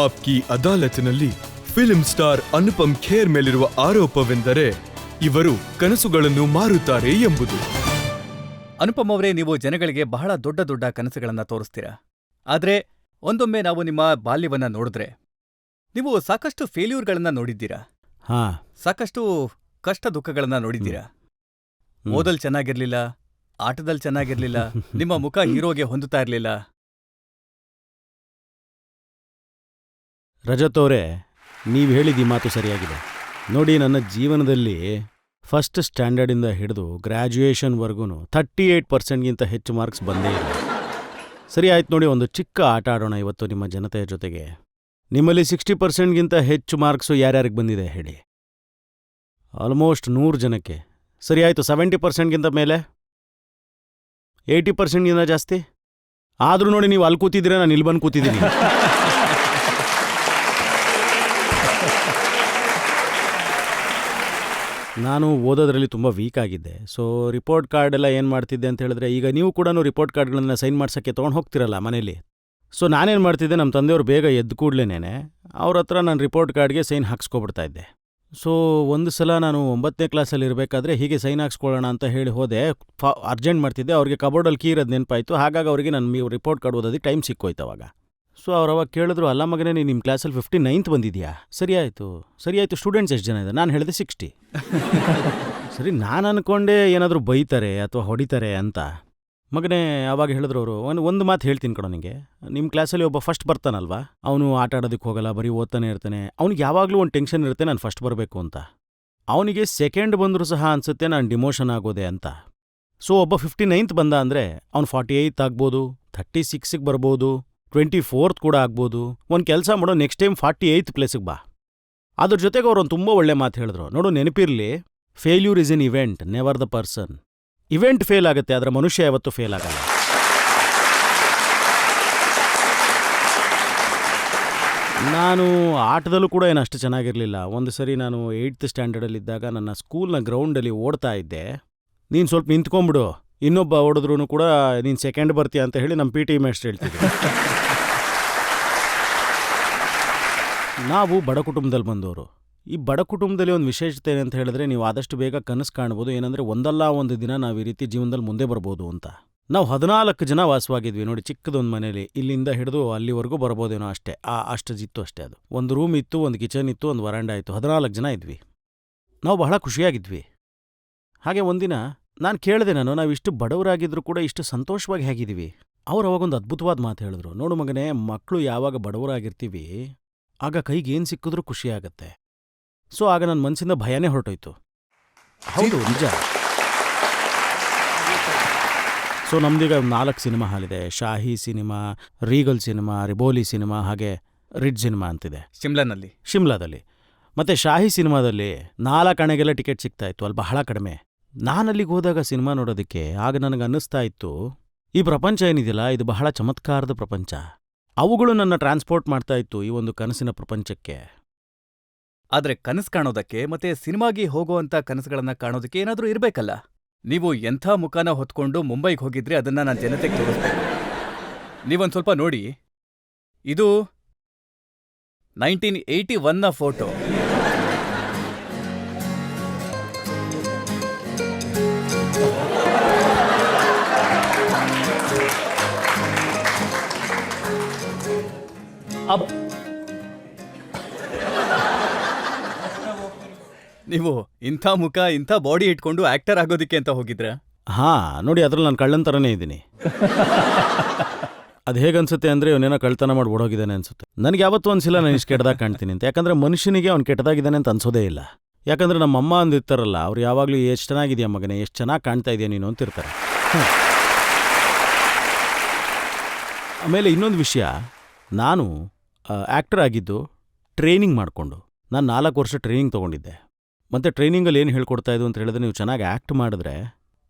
Aapki ಅದಾಲತ್ನಲ್ಲಿ film star Anupam Kher ಮೇಲಿರುವ ಆರೋಪವೆಂದರೆ ಇವರು ಕನಸುಗಳನ್ನು ಮಾರುತ್ತಾರೆ ಎಂಬುದು. ಅನುಪಮ್ ಅವರೇ, ನೀವು ಜನಗಳಿಗೆ ಬಹಳ ದೊಡ್ಡ ದೊಡ್ಡ ಕನಸುಗಳನ್ನ ತೋರಿಸ್ತೀರಾ. ಆದ್ರೆ ಒಂದೊಮ್ಮೆ ನಾವು ನಿಮ್ಮ ಬಾಲ್ಯವನ್ನ ನೋಡಿದ್ರೆ ನೀವು ಸಾಕಷ್ಟು ಫೇಲ್ಯೂರ್ಗಳನ್ನ ನೋಡಿದ್ದೀರಾ, ಸಾಕಷ್ಟು ಕಷ್ಟ ದುಃಖಗಳನ್ನ ನೋಡಿದ್ದೀರಾ. ಓದಲ್ ಚೆನ್ನಾಗಿರ್ಲಿಲ್ಲ, ಆಟದಲ್ಲಿ ಚೆನ್ನಾಗಿರ್ಲಿಲ್ಲ, ನಿಮ್ಮ ಮುಖ ಹೀರೋಗೆ ಹೊಂದುತ್ತಾ ಇರ್ಲಿಲ್ಲ. ರಜತ್ ಅವರೇ, ನೀವು ಹೇಳಿದ ಈ ಮಾತು ಸರಿಯಾಗಿದೆ. ನೋಡಿ, ನನ್ನ ಜೀವನದಲ್ಲಿ ಫಸ್ಟ್ ಸ್ಟ್ಯಾಂಡರ್ಡಿಂದ ಹಿಡಿದು ಗ್ರ್ಯಾಜುಯೇಷನ್ವರೆಗೂ 38%ಗಿಂತ ಹೆಚ್ಚು ಮಾರ್ಕ್ಸ್ ಬಂದೇ ಇಲ್ಲ. ಸರಿ ಆಯ್ತು ನೋಡಿ, ಒಂದು ಚಿಕ್ಕ ಆಟ ಆಡೋಣ ಇವತ್ತು ನಿಮ್ಮ ಜನತೆಯ ಜೊತೆಗೆ. ನಿಮ್ಮಲ್ಲಿ 60%ಗಿಂತ ಹೆಚ್ಚು ಮಾರ್ಕ್ಸು ಯಾರ್ಯಾರಿಗೆ ಬಂದಿದೆ ಹೇಳಿ? ಆಲ್ಮೋಸ್ಟ್ 100 ಜನಕ್ಕೆ. ಸರಿ ಆಯಿತು, 70%ಗಿಂತ ಮೇಲೆ, 80%ಗಿಂತ ಜಾಸ್ತಿ. ಆದರೂ ನೋಡಿ, ನೀವು ಅಲ್ಲಿ ಕೂತಿದ್ದೀರಾ, ನಾನು ಇಲ್ಲಿ ಬಂದು ಕೂತಿದ್ದೀನಿ. ನಾನು ಓದೋದ್ರಲ್ಲಿ ತುಂಬ ವೀಕ್ ಆಗಿದ್ದೆ. ಸೊ ರಿಪೋರ್ಟ್ ಕಾರ್ಡ್ ಎಲ್ಲ ಏನು ಮಾಡ್ತಿದ್ದೆ ಅಂತ ಹೇಳಿದ್ರೆ, ಈಗ ನೀವು ಕೂಡ ರಿಪೋರ್ಟ್ ಕಾರ್ಡ್ಗಳನ್ನ ಸೈನ್ ಮಾಡ್ಸೋಕ್ಕೆ ತೊಗೊಂಡು ಹೋಗ್ತಿರಲ್ಲ ಮನೇಲಿ. ಸೊ ನಾನೇನು ಮಾಡ್ತಿದ್ದೆ, ನಮ್ಮ ತಂದೆಯವರು ಬೇಗ ಎದ್ದು ಕೂಡಲೇನೆ ಅವ್ರ ಹತ್ರ ನಾನು ರಿಪೋರ್ಟ್ ಕಾರ್ಡ್ಗೆ ಸೈನ್ ಹಾಕ್ಸ್ಕೊಬಿಡ್ತಾ ಇದ್ದೆ. ಸೊ ಒಂದು ಸಲ ನಾನು 9ನೇ ಕ್ಲಾಸಲ್ಲಿ ಇರಬೇಕಾದ್ರೆ ಹೀಗೆ ಸೈನ್ ಹಾಕ್ಸ್ಕೊಳ್ಳೋಣ ಅಂತ ಹೇಳಿ ಹೋದೆ. ಅರ್ಜೆಂಟ್ ಮಾಡ್ತಿದ್ದೆ, ಅವ್ರಿಗೆ ಕಬೋರ್ಡಲ್ಲಿ ಕೀ ಇರೋದು ನೆನಪಾಯಿತು. ಹಾಗಾಗಿ ಅವರಿಗೆ ನನ್ನ ರಿಪೋರ್ಟ್ ಕಾರ್ಡ್ ಓದೋದಕ್ಕೆ ಟೈಮ್ ಸಿಕ್ಕೋಯ್ತು ಅವಾಗ. ಸೊ ಅವ್ರು ಅವಾಗ ಕೇಳಿದ್ರು, ಅಲ್ಲ ಮಗನೇ, ನೀನು ನಿಮ್ಮ ಕ್ಲಾಸಲ್ಲಿ 59th ಬಂದಿದ್ಯಾ? ಸರಿ ಆಯಿತು ಸ್ಟೂಡೆಂಟ್ಸ್ ಎಷ್ಟು ಜನ ಇದೆ? ನಾನು ಹೇಳಿದೆ 60. ಸರಿ, ನಾನು ಅಂದ್ಕೊಂಡೆ ಏನಾದರೂ ಬೈತಾರೆ ಅಥವಾ ಹೊಡಿತಾರೆ ಅಂತ. ಮಗನೇ, ಆವಾಗ ಹೇಳಿದ್ರು ಅವರು, ಒಂದು ಮಾತು ಹೇಳ್ತೀನಿ ಕಣೋ ನಿಮಗೆ, ನಿಮ್ಮ ಕ್ಲಾಸಲ್ಲಿ ಒಬ್ಬ ಫಸ್ಟ್ ಬರ್ತಾನಲ್ವಾ, ಅವನು ಆಟ ಆಡೋದಕ್ಕೆ ಹೋಗಲ್ಲ, ಬರೀ ಓದ್ತಾನೆ ಇರ್ತಾನೆ. ಅವ್ನಿಗೆ ಯಾವಾಗಲೂ ಒಂದು ಟೆನ್ಷನ್ ಇರುತ್ತೆ, ನಾನು ಫಸ್ಟ್ ಬರಬೇಕು ಅಂತ. ಅವನಿಗೆ ಸೆಕೆಂಡ್ ಬಂದರೂ ಸಹ ಅನಿಸುತ್ತೆ ನಾನು ಡಿಮೋಷನ್ ಆಗೋದೆ ಅಂತ. ಸೊ ಒಬ್ಬ 59th ಬಂದ ಅಂದರೆ ಅವ್ನು 48th ಆಗ್ಬೋದು, 36ಗೆ ಬರ್ಬೋದು, 24th ಕೂಡ ಆಗ್ಬೋದು. ಒಂದು ಕೆಲಸ ಮಾಡೋ, ನೆಕ್ಸ್ಟ್ ಟೈಮ್ 48th ಪ್ಲೇಸಿಗೆ ಬಾ. ಅದ್ರ ಜೊತೆಗೆ ಅವ್ರು ಒಂದು ತುಂಬ ಒಳ್ಳೆ ಮಾತು ಹೇಳಿದ್ರು. ನೋಡು, ನೆನಪಿರಲಿ, failure is N event, never the person. Event fail ಆಗುತ್ತೆ, ಆದರೆ ಮನುಷ್ಯ ಯಾವತ್ತೂ ಫೇಲ್ ಆಗಲ್ಲ. ನಾನು ಆಟದಲ್ಲೂ ಕೂಡ ಏನು ಅಷ್ಟು ಚೆನ್ನಾಗಿರಲಿಲ್ಲ. ಒಂದು ಸರಿ ನಾನು 8th ಸ್ಟ್ಯಾಂಡರ್ಡಲ್ಲಿದ್ದಾಗ ನನ್ನ ಸ್ಕೂಲ್ನ ಗ್ರೌಂಡಲ್ಲಿ ಓಡ್ತಾ ಇದ್ದೆ. ನೀನು ಸ್ವಲ್ಪ ನಿಂತ್ಕೊಂಬಿಡು, ಇನ್ನೊಬ್ಬ ಓಡಿದ್ರೂ ಕೂಡ ನೀನು ಸೆಕೆಂಡ್ ಬರ್ತೀಯ ಅಂತ ಹೇಳಿ ನಮ್ಮ PT ಮೇಸ್ಟ್ರು ಹೇಳ್ತಿದ್ದೆ. ನಾವು ಬಡ ಕುಟುಂಬದಲ್ಲಿ ಬಂದವರು. ಈ ಬಡ ಕುಟುಂಬದಲ್ಲಿ ಒಂದು ವಿಶೇಷತೆ ಏನಂತ ಹೇಳಿದ್ರೆ, ನೀವು ಆದಷ್ಟು ಬೇಗ ಕನಸು ಕಾಣ್ಬೋದು. ಏನಂದರೆ, ಒಂದಲ್ಲ ಒಂದು ದಿನ ನಾವು ಈ ರೀತಿ ಜೀವನದಲ್ಲಿ ಮುಂದೆ ಬರ್ಬೋದು ಅಂತ. ನಾವು 14 ಜನ ವಾಸವಾಗಿದ್ವಿ ನೋಡಿ, ಚಿಕ್ಕದೊಂದು ಮನೇಲಿ. ಇಲ್ಲಿಂದ ಹಿಡಿದು ಅಲ್ಲಿವರೆಗೂ ಬರ್ಬೋದೇನೋ ಅಷ್ಟೇ, ಅಷ್ಟು ಜಿತ್ತು ಅಷ್ಟೇ. ಅದು ಒಂದು ರೂಮ್ ಇತ್ತು, ಒಂದು ಕಿಚನ್ ಇತ್ತು, ಒಂದು ವರಾಂಡ ಇತ್ತು. 14 ಜನ ಇದ್ವಿ. ನಾವು ಬಹಳ ಖುಷಿಯಾಗಿದ್ವಿ. ಹಾಗೆ ಒಂದಿನ ನಾನು ಕೇಳಿದೆ, ನಾವು ಇಷ್ಟು ಬಡವರಾಗಿದ್ರೂ ಕೂಡ ಇಷ್ಟು ಸಂತೋಷವಾಗಿ ಹೇಗಿದ್ದೀವಿ? ಅವ್ರು ಅವಾಗೊಂದು ಅದ್ಭುತವಾದ ಮಾತು ಹೇಳಿದ್ರು. ನೋಡು ಮಗನೇ, ಮಕ್ಕಳು ಯಾವಾಗ ಬಡವರಾಗಿರ್ತೀವಿ ಆಗ ಕೈಗೆ ಏನು ಸಿಕ್ಕಿದ್ರೂ ಖುಷಿಯಾಗತ್ತೆ. ಸೊ ಆಗ ನನ್ನ ಮನಸ್ಸಿಂದ ಭಯನೇ ಹೊರಟೋಯ್ತು. ಹೌದು, ನಿಜ. ಸೊ ನಮ್ದೀಗ 4 ಸಿನಿಮಾ ಹಾಲಿದೆ. ಶಾಹಿ ಸಿನಿಮಾ, ರೀಗಲ್ ಸಿನಿಮಾ, ರಿಬೋಲಿ ಸಿನಿಮಾ, ಹಾಗೆ ರಿಡ್ ಸಿನಿಮಾ ಅಂತಿದೆ ಶಿಮ್ಲಾದಲ್ಲಿ. ಮತ್ತು ಶಾಹಿ ಸಿನಿಮಾದಲ್ಲಿ 4 ಅಣೆಗೆಲ್ಲ ಟಿಕೆಟ್ ಸಿಗ್ತಾ ಇತ್ತು, ಅಲ್ಲಿ ಬಹಳ ಕಡಿಮೆ. ನಾನಲ್ಲಿಗೆ ಹೋದಾಗ ಸಿನಿಮಾ ನೋಡೋದಕ್ಕೆ ಆಗ ನನಗೆ ಅನ್ನಿಸ್ತಾ ಇತ್ತು, ಈ ಪ್ರಪಂಚ ಏನಿದೆಯಲ್ಲ, ಇದು ಬಹಳ ಚಮತ್ಕಾರದ ಪ್ರಪಂಚ. ಅವುಗಳು ನನ್ನ ಟ್ರಾನ್ಸ್ಪೋರ್ಟ್ ಮಾಡ್ತಾ ಇತ್ತು ಈ ಒಂದು ಕನಸಿನ ಪ್ರಪಂಚಕ್ಕೆ. ಆದ್ರೆ ಕನಸು ಕಾಣೋದಕ್ಕೆ ಮತ್ತೆ ಸಿನಿಮಾಗಿ ಹೋಗೋವಂಥ ಕನಸುಗಳನ್ನ ಕಾಣೋದಕ್ಕೆ ಏನಾದರೂ ಇರಬೇಕಲ್ಲ. ನೀವು ಎಂಥ ಮುಖಾನ ಹೊತ್ಕೊಂಡು ಮುಂಬೈಗೆ ಹೋಗಿದ್ರೆ ಅದನ್ನ ನಾನು ಜನತೆಗೆ ತೋರಿಸ್ಬೇಕು. ನೀವೊಂದು ಸ್ವಲ್ಪ ನೋಡಿ, ಇದು 1981ನ ಫೋಟೋ. ನೀವು ಇಂಥ ಮುಖ, ಇಂಥ ಬಾಡಿ ಇಟ್ಕೊಂಡು ಆಕ್ಟರ್ ಆಗೋದಿಕ್ಕೆ ಅಂತ ಹೋಗಿದ್ರ? ನೋಡಿ, ಅದ್ರಲ್ಲಿ ನಾನು ಕಳ್ಳನ ಥರನೇ ಇದ್ದೀನಿ. ಅದು ಹೇಗನ್ಸುತ್ತೆ ಅಂದರೆ, ಇವನೇನೋ ಕಳ್ತನ ಮಾಡಿ ಓಡೋಗಿದ್ದಾನೆ ಅನ್ಸುತ್ತೆ. ನನಗೆ ಯಾವತ್ತೂ ಅನ್ಸಿಲ್ಲ ನಾನು ಇಷ್ಟು ಕೆಟ್ಟದಾಗ ಕಾಣ್ತೀನಿ ಅಂತ. ಯಾಕಂದರೆ ಮನುಷ್ಯನಿಗೆ ಅವ್ನು ಕೆಟ್ಟದಾಗಿದ್ದಾನೆ ಅಂತ ಅನ್ಸೋದೇ ಇಲ್ಲ. ಯಾಕಂದರೆ ನಮ್ಮ ಅಮ್ಮ ಅಂದಿರ್ತಾರಲ್ಲ, ಅವ್ರು ಯಾವಾಗಲೂ ಎಷ್ಟು ಚೆನ್ನಾಗಿದೆಯಾ ಮಗನೇ, ಎಷ್ಟು ಚೆನ್ನಾಗಿ ಕಾಣ್ತಾ ಇದೆಯಾ ನೀನು ಅಂತಿರ್ತಾರೆ. ಆಮೇಲೆ ಇನ್ನೊಂದು ವಿಷಯ, ನಾನು ಆ್ಯಕ್ಟರ್ ಆಗಿದ್ದು ಟ್ರೈನಿಂಗ್ ಮಾಡಿಕೊಂಡು. ನಾನು 4 ವರ್ಷ ಟ್ರೈನಿಂಗ್ ತೊಗೊಂಡಿದ್ದೆ. ಮತ್ತು ಟ್ರೈನಿಂಗಲ್ಲಿ ಏನು ಹೇಳ್ಕೊಡ್ತಾ ಇದ್ದು ಅಂತ ಹೇಳಿದ್ರೆ, ನೀವು ಚೆನ್ನಾಗಿ ಆ್ಯಕ್ಟ್ ಮಾಡಿದ್ರೆ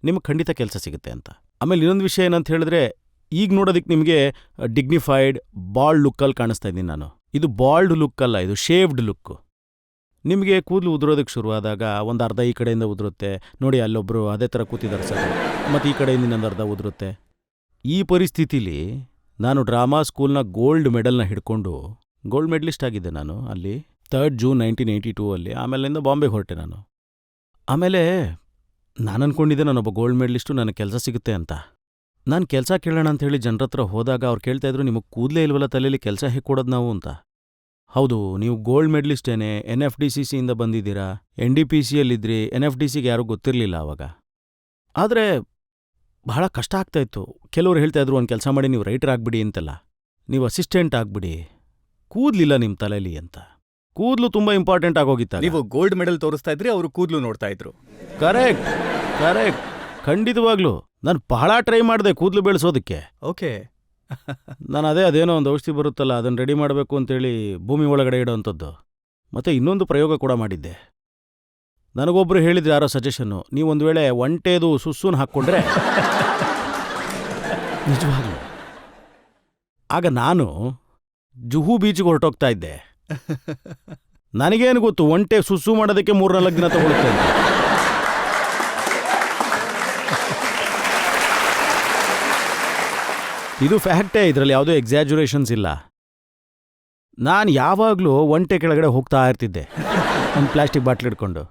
ನಿಮಗೆ ಖಂಡಿತ ಕೆಲಸ ಸಿಗುತ್ತೆ ಅಂತ. ಆಮೇಲೆ ಇನ್ನೊಂದು ವಿಷಯ ಏನಂತ ಹೇಳಿದ್ರೆ, ಈಗ ನೋಡೋದಕ್ಕೆ ನಿಮಗೆ ಡಿಗ್ನಿಫೈಡ್ ಬಾಲ್ಡ್ ಲುಕ್ಕಲ್ಲಿ ಕಾಣಿಸ್ತಾ ಇದ್ದೀನಿ ನಾನು. ಇದು ಬಾಲ್ಡ್ ಲುಕ್ ಅಲ್ಲ, ಇದು ಶೇವ್ಡ್ ಲುಕ್ಕು. ನಿಮಗೆ ಕೂದಲು ಉದುರೋದಕ್ಕೆ ಶುರುವಾದಾಗ ಒಂದು ಅರ್ಧ ಈ ಕಡೆಯಿಂದ ಉದುರುತ್ತೆ ನೋಡಿ, ಅಲ್ಲೊಬ್ಬರು ಅದೇ ಥರ ಕೂತಿದ್ದಾರೆ ಸರ್, ಮತ್ತು ಈ ಕಡೆಯಿಂದ ಇನ್ನೊಂದು ಅರ್ಧ ಉದುರುತ್ತೆ. ಈ ಪರಿಸ್ಥಿತಿಲಿ ನಾನು ಡ್ರಾಮಾ ಸ್ಕೂಲ್ನ ಗೋಲ್ಡ್ ಮೆಡಲ್ನ ಹಿಡ್ಕೊಂಡು ಗೋಲ್ಡ್ ಮೆಡಲಿಸ್ಟ್ ಆಗಿದ್ದೆ ನಾನು ಅಲ್ಲಿ 3 ಜೂನ್ 1982 ಅಲ್ಲಿ. ಆಮೇಲಿಂದ ಬಾಂಬೆಗೆ ಹೊರಟೆ ನಾನು. ಆಮೇಲೆ ನಾನು ಅನ್ಕೊಂಡಿದ್ದೆ ನಾನೊಬ್ಬ ಗೋಲ್ಡ್ ಮೆಡಲಿಸ್ಟು, ನನಗೆ ಕೆಲಸ ಸಿಗುತ್ತೆ ಅಂತ. ನಾನು ಕೆಲಸ ಕೇಳೋಣ ಅಂತ ಹೇಳಿ ಜನರ ಹತ್ರ ಹೋದಾಗ ಅವ್ರು ಕೇಳ್ತಾ ಇದ್ರು, ನಿಮಗೆ ಕೂದಲೇ ಇಲ್ವಲ್ಲ ತಲೆಯಲ್ಲಿ, ಕೆಲಸ ಹೇಗೆ ಕೊಡೋದು ನಾವು ಅಂತ. ಹೌದು, ನೀವು ಗೋಲ್ಡ್ ಮೆಡಲಿಸ್ಟೇನೆ, NFDCCಯಿಂದ ಬಂದಿದ್ದೀರಾ, NDPCಯಲ್ಲಿದ್ರಿ. NFDCಗೆ ಯಾರೂ ಗೊತ್ತಿರಲಿಲ್ಲ ಆವಾಗ. ಆದರೆ ಬಹಳ ಕಷ್ಟ ಆಗ್ತಾಯಿತ್ತು. ಕೆಲವರು ಹೇಳ್ತಾ ಇದ್ರು, ಒಂದು ಕೆಲಸ ಮಾಡಿ ನೀವು ರೈಟರ್ ಆಗ್ಬಿಡಿ ಅಂತೆಲ್ಲ, ನೀವು ಅಸಿಸ್ಟೆಂಟ್ ಆಗ್ಬಿಡಿ, ಕೂದಲಿಲ್ಲ ನಿಮ್ಮ ತಲೆಯಲ್ಲಿ ಅಂತ. ಕೂದಲು ತುಂಬ ಇಂಪಾರ್ಟೆಂಟ್ ಆಗೋಗಿತ್ತ. ನೀವು ಗೋಲ್ಡ್ ಮೆಡಲ್ ತೋರಿಸ್ತಾ ಇದ್ರಿ, ಅವರು ಕೂದಲು ನೋಡ್ತಾ ಇದ್ರು. ಕರೆಕ್ಟ್ ಕರೆಕ್ಟ್, ಖಂಡಿತವಾಗ್ಲೂ. ನಾನು ಬಹಳ ಟ್ರೈ ಮಾಡಿದೆ ಕೂದಲು ಬೆಳೆಸೋದಕ್ಕೆ. ಓಕೆ. ನಾನು ಅದೇನೋ ಒಂದು ಔಷಧಿ ಬರುತ್ತಲ್ಲ, ಅದನ್ನು ರೆಡಿ ಮಾಡಬೇಕು ಅಂತೇಳಿ ಭೂಮಿ ಒಳಗಡೆ ಇಡೋವಂಥದ್ದು. ಮತ್ತು ಇನ್ನೊಂದು ಪ್ರಯೋಗ ಕೂಡ ಮಾಡಿದ್ದೆ. ನನಗೊಬ್ಬರು ಹೇಳಿದ್ರು, ಯಾರೋ ಸಜೆಷನ್ನು, ನೀವೊಂದು ವೇಳೆ ಒಂಟೆದು ಸುಸ್ಸೂನ್ ಹಾಕ್ಕೊಂಡ್ರೆ ನಿಜವಾಗ್ಲೂ. ಆಗ ನಾನು ಜುಹು ಬೀಚ್ಗೆ ಹೊರಟೋಗ್ತಾ ಇದ್ದೆ. ನನಗೇನು ಗೊತ್ತು ಒಂಟೆ ಸುಸ್ಸು ಮಾಡೋದಕ್ಕೆ 3-4 ದಿನ ತಗೊಳುತ್ತೆ ಅಂತ. ಇದು ಫ್ಯಾಕ್ಟೇ, ಇದರಲ್ಲಿ ಯಾವುದೋ ಎಕ್ಸಾಜುರೇಷನ್ಸ್ ಇಲ್ಲ. ನಾನು ಯಾವಾಗಲೂ ಒಂಟೆ ಕೆಳಗಡೆ ಹೋಗ್ತಾ ಇರ್ತಿದ್ದೆ ಒಂದು ಪ್ಲಾಸ್ಟಿಕ್ ಬಾಟ್ಲ್ ಹಿಡ್ಕೊಂಡು.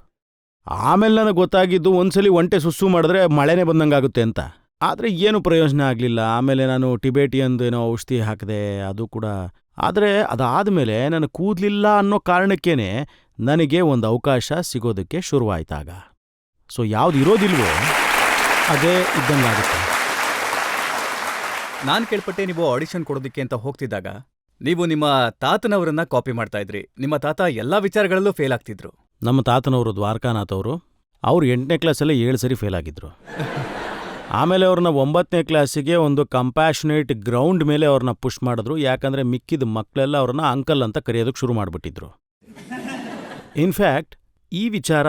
ಆಮೇಲೆ ನನಗೆ ಗೊತ್ತಾಗಿದ್ದು, ಒಂದ್ಸಲಿ ಒಂಟೆ ಸುಸ್ಸು ಮಾಡಿದ್ರೆ ಮಳೆನೇ ಬಂದಂಗಾಗುತ್ತೆ ಅಂತ. ಆದರೆ ಏನು ಪ್ರಯೋಜನ ಆಗಲಿಲ್ಲ. ಆಮೇಲೆ ನಾನು ಟಿಬೇಟಿಯನ್ದು ಏನೋ ಔಷಧಿ ಹಾಕಿದೆ, ಅದು ಕೂಡ. ಆದರೆ ಅದಾದಮೇಲೆ ನಾನು ಕೂದಲಿಲ್ಲ ಅನ್ನೋ ಕಾರಣಕ್ಕೇನೆ ನನಗೆ ಒಂದು ಅವಕಾಶ ಸಿಗೋದಕ್ಕೆ ಶುರುವಾಯ್ತಾಗ. ಸೊ ಯಾವ್ದು ಇರೋದಿಲ್ವೋ ಅದೇ ಇದ್ದಂಗಾಗುತ್ತೆ. ನಾನು ಕೇಳ್ಪಟ್ಟೆ, ನೀವು ಆಡಿಷನ್ ಕೊಡೋದಕ್ಕೆ ಅಂತ ಹೋಗ್ತಿದ್ದಾಗ ನೀವು ನಿಮ್ಮ ತಾತನವರನ್ನ ಕಾಪಿ ಮಾಡ್ತಾ ಇದ್ರಿ. ನಿಮ್ಮ ತಾತ ಎಲ್ಲಾ ವಿಚಾರಗಳಲ್ಲೂ ಫೇಲ್ ಆಗ್ತಿದ್ರು. ನಮ್ಮ ತಾತನವರು ದ್ವಾರಕಾನಾಥ್ ಅವರು, ಅವ್ರು 8ನೇ ಕ್ಲಾಸಲ್ಲೇ 7 ಸರಿ ಫೇಲ್ ಆಗಿದ್ರು. ಆಮೇಲೆ ಅವ್ರನ್ನ 9ನೇ ಕ್ಲಾಸಿಗೆ ಒಂದು ಕಂಪ್ಯಾಷನೇಟ್ ಗ್ರೌಂಡ್ ಮೇಲೆ ಅವ್ರನ್ನ ಪುಷ್ ಮಾಡಿದ್ರು. ಯಾಕಂದರೆ ಮಿಕ್ಕಿದ ಮಕ್ಕಳೆಲ್ಲ ಅವ್ರನ್ನ ಅಂಕಲ್ ಅಂತ ಕರೆಯೋದಕ್ಕೆ ಶುರು ಮಾಡಿಬಿಟ್ಟಿದ್ರು. ಇನ್ಫ್ಯಾಕ್ಟ್ ಈ ವಿಚಾರ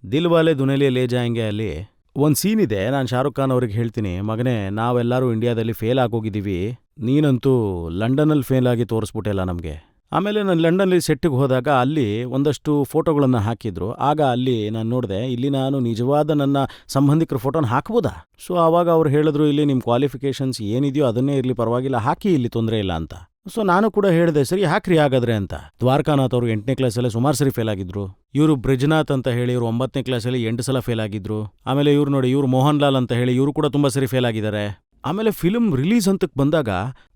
ದಿಲ್ವಾಲೆ ದುನಿಯಾ ಲೇ ಜಾಯೆಂಗೆ ಅಲ್ಲಿ ಒಂದು ಸೀನ್ ಇದೆ. ನಾನು ಶಾರುಖ್ ಖಾನ್ ಅವ್ರಿಗೆ ಹೇಳ್ತೀನಿ, ಮಗನೇ ನಾವೆಲ್ಲರೂ ಇಂಡಿಯಾದಲ್ಲಿ ಫೇಲ್ ಆಗೋಗಿದ್ದೀವಿ, ನೀನಂತೂ ಲಂಡನಲ್ಲಿ ಫೇಲ್ ಆಗಿ ತೋರಿಸ್ಬಿಟ್ಟೆಲ್ಲ ನಮಗೆ. ಆಮೇಲೆ ನಾನು ಲಂಡನ್ನಲ್ಲಿ ಸೆಟ್ಟಿಗೆ ಹೋದಾಗ ಅಲ್ಲಿ ಒಂದಷ್ಟು ಫೋಟೋಗಳನ್ನು ಹಾಕಿದ್ರು. ಆಗ ಅಲ್ಲಿ ನಾನು ನೋಡಿದೆ, ಇಲ್ಲಿ ನಾನು ನಿಜವಾದ ನನ್ನ ಸಂಬಂಧಿಕರ ಫೋಟೋನ ಹಾಕ್ಬೋದಾ? ಸೊ ಆವಾಗ ಅವ್ರು ಹೇಳಿದ್ರು, ಇಲ್ಲಿ ನಿಮ್ಮ ಕ್ವಾಲಿಫಿಕೇಷನ್ಸ್ ಏನಿದೆಯೋ ಅದನ್ನೇ ಇರಲಿ, ಪರವಾಗಿಲ್ಲ ಹಾಕಿ, ಇಲ್ಲಿ ತೊಂದರೆ ಇಲ್ಲ ಅಂತ. ಸೊ ನಾನು ಕೂಡ ಹೇಳಿದೆ, ಸರಿ ಹಾಕ್ರಿ ಹಾಗಾದ್ರೆ ಅಂತ. ದ್ವಾರಕಾನಾಥ್ ಅವರು 8ನೇ ಕ್ಲಾಸಲ್ಲಿ ಸುಮಾರು ಸರಿ ಫೇಲ್ ಆಗಿದ್ರು. ಇವರು ಬ್ರಿಜ್ನಾಥ್ ಅಂತ ಹೇಳಿ ಇವರು 9ನೇ ಕ್ಲಾಸಲ್ಲಿ 8 ಸಲ ಫೇಲ್ ಆಗಿದ್ರು. ಆಮೇಲೆ ಇವ್ರು ನೋಡಿ, ಇವರು ಮೋಹನ್ ಲಾಲ್ ಅಂತ ಹೇಳಿ ಇವರು ಕೂಡ ತುಂಬ ಸರಿ ಫೇಲ್ ಆಗಿದ್ದಾರೆ. ಆಮೇಲೆ ಫಿಲ್ಮ್ ರಿಲೀಸ್ ಅಂತಕ್ಕೆ ಬಂದಾಗ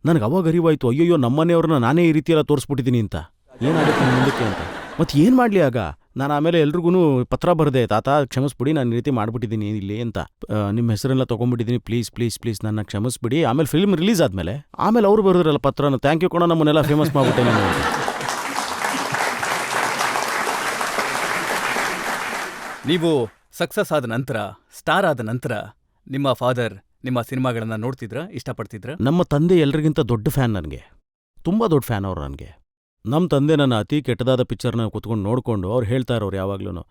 ನನಗೆ ಅವಾಗ ಅರಿವಾಯ್ತು, ಅಯ್ಯಯ್ಯೋ ನಮ್ಮನೆಯವ್ರನ್ನ ನಾನೇ ಈ ರೀತಿ ಎಲ್ಲ ತೋರಿಸ್ಬಿಟ್ಟಿದ್ದೀನಿ ಅಂತ, ಏನಾಗುತ್ತೆ ಮುಂದಕ್ಕೆ ಅಂತ. ಮತ್ತು ಏನು ಮಾಡಲಿ ಆಗ? ನಾನು ಆಮೇಲೆ ಎಲ್ರಿಗೂ ಪತ್ರ ಬರೆದೆ, ತಾತ ಕ್ಷಮಿಸ್ಬಿಡಿ, ನಾನು ಈ ರೀತಿ ಮಾಡಿಬಿಟ್ಟಿದ್ದೀನಿ ಇಲ್ಲಿ ಅಂತ, ನಿಮ್ಮ ಹೆಸರೆಲ್ಲ ತೊಗೊಂಡ್ಬಿಟ್ಟಿದ್ದೀನಿ, ಪ್ಲೀಸ್ ಪ್ಲೀಸ್ ಪ್ಲೀಸ್ ನನ್ನ ಕ್ಷಮಿಸ್ಬಿಡಿ. ಆಮೇಲೆ ಫಿಲ್ಮ್ ರಿಲೀಸ್ ಆದಮೇಲೆ ಆಮೇಲೆ ಅವರು ಬರೆದ್ರಲ್ಲ ಪತ್ರನ, ಥ್ಯಾಂಕ್ ಯು ಕೊಡೋ, ನಮ್ಮನ್ನೆಲ್ಲ ಫೇಮಸ್ ಮಾಡಿಬಿಟ್ಟೆ ನಾನು ಅಂತ. ನೀವು ಸಕ್ಸಸ್ ಆದ ನಂತರ, ಸ್ಟಾರ್ ಆದ ನಂತರ ನಿಮ್ಮ ಫಾದರ್ ನಿಮ್ಮ ಸಿನಿಮಾಗಳನ್ನ ನೋಡ್ತಿದ್ರ, ಇಷ್ಟಪಡ್ತಿದ್ರ? ನಮ್ಮ ತಂದೆ ಎಲ್ರಿಗಿಂತ ದೊಡ್ಡ ಫ್ಯಾನ್ ನನಗೆ, ತುಂಬ ದೊಡ್ಡ ಫ್ಯಾನ್ ಅವರು ನನಗೆ. ನಮ್ಮ ತಂದೆ ನನ್ನ ಅತಿ ಕೆಟ್ಟದಾದ ಪಿಕ್ಚರ್ನ ಕೂತ್ಕೊಂಡು ನೋಡಿಕೊಂಡು ಅವ್ರು ಹೇಳ್ತಾ ಇರೋರು ಯಾವಾಗ್ಲೂ,